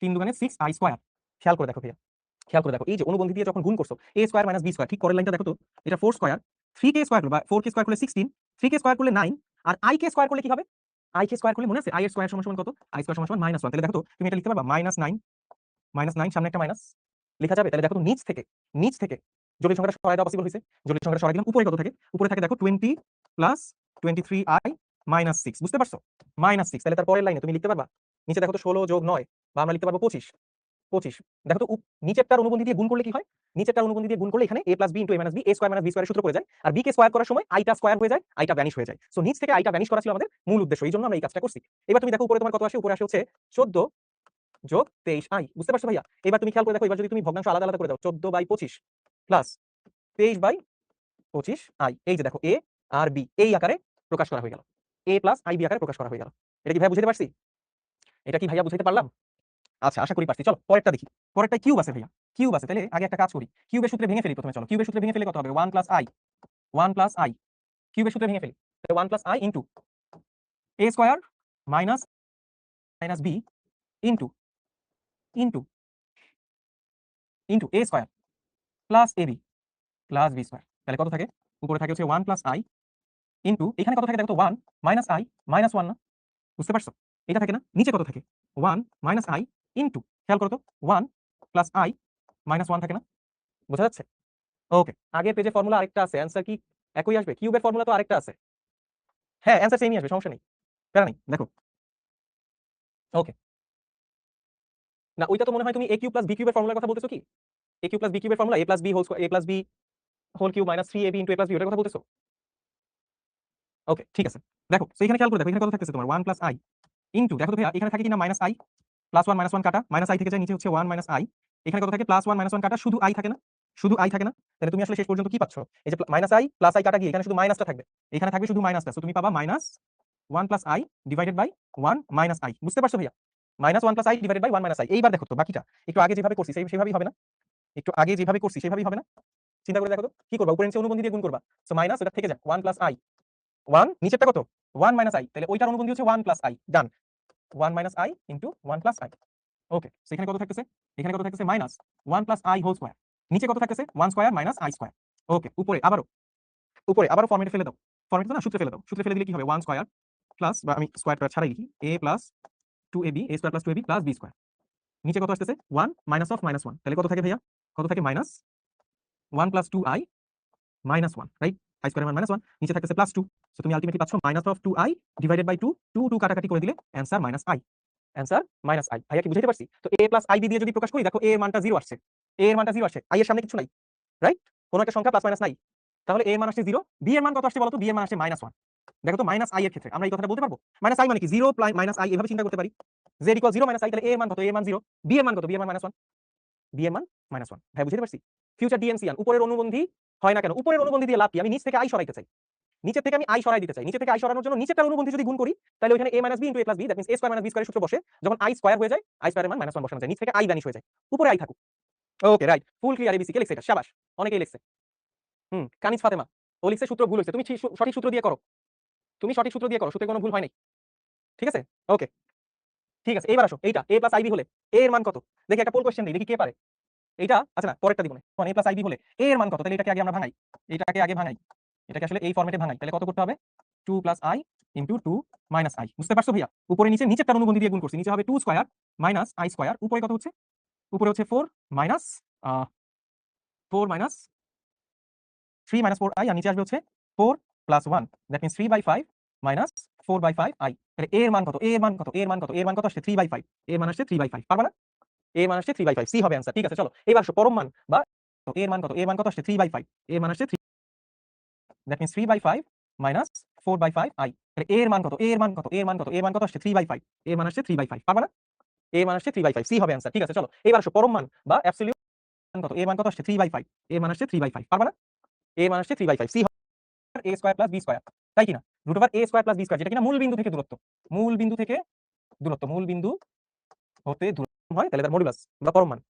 3 2 6i square. খেয়াল করে দেখো ভাইয়া, খেয়াল করে দেখো, এই যে অনুবন্ধী দিয়ে যখন গুণ করছো a square minus b square, ঠিক পরের লাইনটা দেখো তো, এটা 4 স্কয়ার, 3k স্কয়ার করলে বা 4k স্কয়ার করলে 16, 3k স্কয়ার করলে 9, আর i k স্কয়ার করলে কি হবে? i k স্কয়ার করলে মনে আছে i এর স্কয়ার সমান সমান কত? i স্কয়ার সমান সমান -1। তাহলে দেখো তো তুমি এটা লিখতে পারবা -9, -9 সামনে একটা মাইনাস লেখা যাবে। তাহলে দেখো তো নিচ থেকে জটিল সংখ্যাটা সরাই দেওয়া পসিবল হয়েছে। জটিল সংখ্যাটা সরাই দিলাম, উপরে কত থাকে? উপরে থাকে দেখো 20 প্লাস 23i মাইনাস 6। বুঝতে পারছো? -6। তাহলে তার পরের লাইনে তুমি লিখতে পারবা, নিচে দেখো তো 16 যোগ 9, বা আমরা লিখতে পারবো 25, 25। দেখো তো নিচেরটার অনুবন্ধী দিয়ে গুণ করলে কি হয়? নিচেরটার অনুবন্ধী দিয়ে গুণ করলে এখানে a plus b into a minus b, a square minus b স্কয়ারের সূত্র পড়ে যায়, আর b কে স্কয়ার করার সময় আইটা স্কয়ার হয়ে যায়, আইটা ভ্যানিশ হয়ে যায়। সো নিচ থেকে আইটা ভ্যানিশ করা ছিল আমাদের মূল উদ্দেশ্য, এই জন্য আমরা এই কাজটা করছি। এবার তুমি দেখো উপরে তোমার কত আসে? উপরে আসে হচ্ছে 14 যোগ 23i। বুঝতে পারছো ভাইয়া? এবার তুমি খেয়াল করে দেখো, এবার যদি তুমি ভগ্নাংশ আলাদা আলাদা করে দাও, 14/25 প্লাস 23/25i, এই যে দেখো a আর b এই আকারে প্রকাশ করা হয়ে গেল, a প্লাস ib আকারে প্রকাশ করা হয়ে গেল। এটা কি ভাইয়া বুঝাতে পারছি? এটা কি ভাইয়া বুঝাইতে পারলাম? আচ্ছা, আশা করি পারছি। চলো পরেরটা দেখি। পরেরটায় কিউব আছে ভাইয়া। কিউব আছে, তাহলে আগে একটা কাজ করি। কিউবের সূত্রে ভেঙে ফেলি প্রথমে। চলো কিউবের সূত্রে ভেঙে ফেলে কত হবে? 1 প্লাস আই, 1 প্লাস আই। কিউবের সূত্রে ভেঙে ফেলি, তাহলে 1 plus i into a square minus minus b into into into a square plus a b plus b square. তাহলে কত থাকে? উপরে থাকে হচ্ছে 1 প্লাস আই ইন্টু, এখানে কত থাকে দেখো তো? 1 মাইনাস আই মাইনাস 1 না? বুঝতে পারছো? এটা থাকে না? নিচে কত থাকে? 1 মাইনাস আই ইন্টু, খেয়াল করো তো, 1 প্লাস আই মাইনাস 1 থাকে না? বোঝা যাচ্ছে? ওকে, আগের পেজে ফর্মুলা আরেকটা আছে, অ্যান্সার কি একই আসবে? কিউবের ফর্মুলা তো আরেকটা আছে। হ্যাঁ, অ্যান্সার সেমই আসবে, সমস্যা নেই, প্যারা নেই। দেখো, ওকে, না ওইটা তো মনে হয় তুমি এ কিউব প্লাস বি কিউবের ফর্মুলার কথা বলতেছো কি? এ কিউব প্লাস বি কিউবের formula a plus b whole square, a plus b whole cube minus 3ab into a plus b, ওটার কথা বলতেছো? ওকে, ঠিক আছে। দেখো, সো এখানে খেয়াল করে দেখো, এখানে কত থাকতেছে তোমার? 1 প্লাস আই ইনটু, দেখো তো ভাইয়া এখানে থাকে কিনা মাইনাস আই, প্লাস 1 মাইনাস 1 কাটা, মাইনাস আই থেকে যায় নিচে হচ্ছে 1 মাইনাস আই। এখানে কত থাকে? প্লাস 1 মাইনাস 1 কাটা, শুধু আই থাকে না? শুধু আই থাকে না? তাহলে তুমি আসলে শেষ পর্যন্ত কি পাচ্ছ? এই যে মাইনাস আই প্লাস আই কাটা গিয়ে এখানে শুধু মাইনাসটা থাকবে, এখানে থাকবে শুধু মাইনাসটা। সো তুমি পাবা minus 1 plus i divided by 1 minus i. বুঝতে পারছো ভাইয়া? Minus 1 plus i divided by 1 minus i. এইবার দেখো তো বাকিটা একটু আগে যেভাবে করছি সেভাবেই হবে না? একটু আগে যেভাবে করছি সেভাবেই হবে না? চিন্তা করে দেখো তো কি করবা? উপরে নিচে অনুবন্ধী দিয়ে গুণ করবা। সো মাইনাস ওটা থেকে যায় 1 প্লাস আই, 1 নিচেরটা কত? 1 মাইনাস আই, তাহলে ওইটার অনুবন্ধী হচ্ছে 1 প্লাস আই। ডান, 1 minus i into 1 plus i. Okay, so এখানে কত থাকতেছে? এখানে কত থাকতেছে? Minus 1 plus i whole square. নিচে কত থাকতেছে? 1 square minus i square. Okay, উপরে আবারও ফর্মেটে ফেলে দাও। ফর্মেটে তো না, সূত্রে ফেলে দাও। সূত্রে ফেলে দিলে কি হবে? 1 স্কয়ার প্লাস, বা আমি স্কয়ারটা ছাড়াই লিখি, a plus 2ab, a square plus 2ab plus b square. নিচে কত আসতেছে? 1 মাইনাস অফ মাইনাস 1, তাহলে কত থাকে ভাইয়া? কত থাকে? Minus 1 plus 2i minus 1, right? I স্কয়ারের মান মাইনাস 1, নিচে থাকতেছে প্লাস 2। সো তুমি আলটিমেটলি পাচ্ছ minus of 2i divided by 2, 2 কাটাকাটি করে দিলে answer minus i. Answer minus i. ভাইয়া কি বুঝাইতে পারছি? তো a প্লাস আই দিয়ে যদি প্রকাশ করি, দেখো a এর মানটা 0 আসছে, a এর মানটা 0 আসছে, i এর সামনে কিছু নাই, রাইট? কোন একটা সংখ্যা প্লাস মাইনাস নাই, তাহলে a এর মান আসছে 0, b এর মান কত আসছে বলো তো? b এর মান আসছে মাইনাস 1। দেখো তো মাইনাস আই এর ক্ষেত্রে আমরা এই কথাটা বলতে পারবো? মাইনাস আই মানে কি? 0 মাইনাস আই, এভাবে চিন্তা করতে পারি। z ইকুয়াল 0 মাইনাস আই, তাহলে a এর মান কত? a এর মান 0, b এর মান কত? b এর মান মাইনাস 1, b এর মান মাইনাস 1। ভাই বুঝতে পারছি? ফিউচার ডিএনসিয়ান, উপরের অনুবন্ধী হয় না কেন? উপরের অনুবন্ধী দিয়ে লাভ কি? আমি নিচ থেকে আই সরাইতে চাই, নিচের থেকে আমি আই সরাই দিতে চাই। নিচে থেকে আই সরানোর জন্য নিচেরটার অনুবন্ধী যদি গুণ করি, তাহলে ওখানে a minus b into a plus b, that means a square minus b স্কয়ারের সূত্র বসে যখন আই স্কয়ার হয়ে যায়, আই স্কয়ারের মান মাইনাস 1 বসানো যায়, নিচ থেকে আই ভ্যানিশ হয়ে যায়, উপরে আই থাকুক। ওকে, রাইট, ফুল ক্লিয়ার। এবিসি কে লিখছে এটা? শাবাশ, অনেকেই লিখছে। কানিজ ফাতেমা ও লিখছে সূত্র ভুল হয়েছে। তুমি সঠিক সূত্র দিয়ে করো, তুমি সঠিক সূত্র দিয়ে করো, সূত্রে কোনো ভুল হয় নাই। ঠিক আছে, ওকে, ঠিক আছে। এইবার আসো, এইটা a প্লাস আইবি হলে a এর মান কত? দেখি একটা পোল কোশ্চেন দিই, দেখি কে পারে। এইটা আচ্ছা না, পরেরটা দিব না। a প্লাস আইবি হলে a এর মান কত? তাহলে এটাকে আগে আমরা ভাঙাই, এটাকে আগে ভাঙাই, এটাকে আসলে এই ফরম্যাটে ভাঙাই। তাহলে কত করতে হবে? 2 plus I into 2 minus i. বুঝতে পারছো ভাইয়া? উপরে নিচে, নিচেরটার অনুবন্ধী দিয়ে গুণ করছি, নিচে হবে 2 স্কয়ার মাইনাস আই স্কয়ার, উপরে কত হচ্ছে? উপরে হচ্ছে 4 মাইনাস 4 মাইনাস 3 মাইনাস 4 আই, আর নিচে আসবে হচ্ছে 4 plus 1, that means 3/5 minus 4/5 I. তাহলে a এর মান কত? a এর মান কত? a এর মান কত? a এর মান কত আসছে? 3/5, a এর মান আসছে 3/5। পারবা না? a এর মান আসছে 3/5, সি হবে অ্যান্সার। ঠিক আছে, চলো এবার আসো পরম মান, বা a এর মান কত? a এর মান কত আসছে? 3/5, a এর মান আসছে 3, দ্যাট মিন্স 3/5 মাইনাস 4/5 আই। তাহলে a এর মান কত? a এর মান কত? a এর মান কত? a এর মান কত আসছে? 3/5, a এর মান আসছে 3/5। পারবা না? a এর মান আসছে 3/5, সি হবে অ্যান্সার। ঠিক আছে, চলো এবার আসো পরম মান বা অ্যাবসলিউট মান কত? a এর মান কত আসছে? 3/5, a এর মান আসছে 3/5। পারবা না? a এর মান আসছে 3/5, সি a square plus b square, তাই কিনা? Root over a square plus b square, যেটা কিনা মূল বিন্দু থেকে দূরত্ব, মূল বিন্দু থেকে দূরত্ব, মূল বিন্দু হতে দূরত্ব হয়, তাহলে তার মডুলাস বা পরম মান,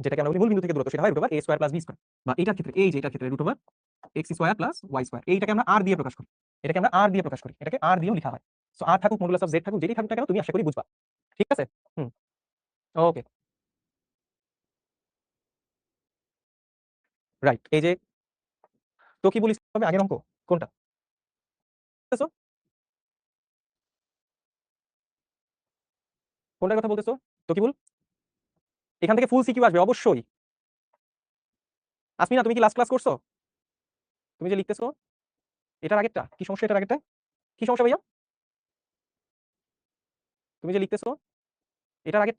যেটাকে আমরা বলি মূল বিন্দু থেকে দূরত্ব, সেটা হয় root over a square plus b square. বা এটার ক্ষেত্রে, এই যে এটার ক্ষেত্রে root over x square plus y square, এইটাকে আমরা r দিয়ে প্রকাশ করি, এটাকে আমরা r দিয়ে প্রকাশ করি, এটাকে r দিয়েও লেখা হয়। সো r থাকুক, মডুলাস অফ z থাকুক, যেটাই থাকুক না কেন তুমি আশা করি বুঝবা। ঠিক আছে, হুম, ওকে, রাইট। এই যে তকিবুল ইসলাম হবে আগের অঙ্ক, কোনটা বলতেছো? কোনটার কথা বলতেছো তকিবুল? এখান থেকে ফুল সিকিউ আসবে অবশ্যই। আসমিনা, তুমি কি লাস্ট ক্লাস করছো? তুমি যে লিখতেছো, এটার আগেরটা কি সমস্যা? এটার আগেরটা কি সমস্যা ভাইয়া? তুমি যে লিখতেছো, এটার আগে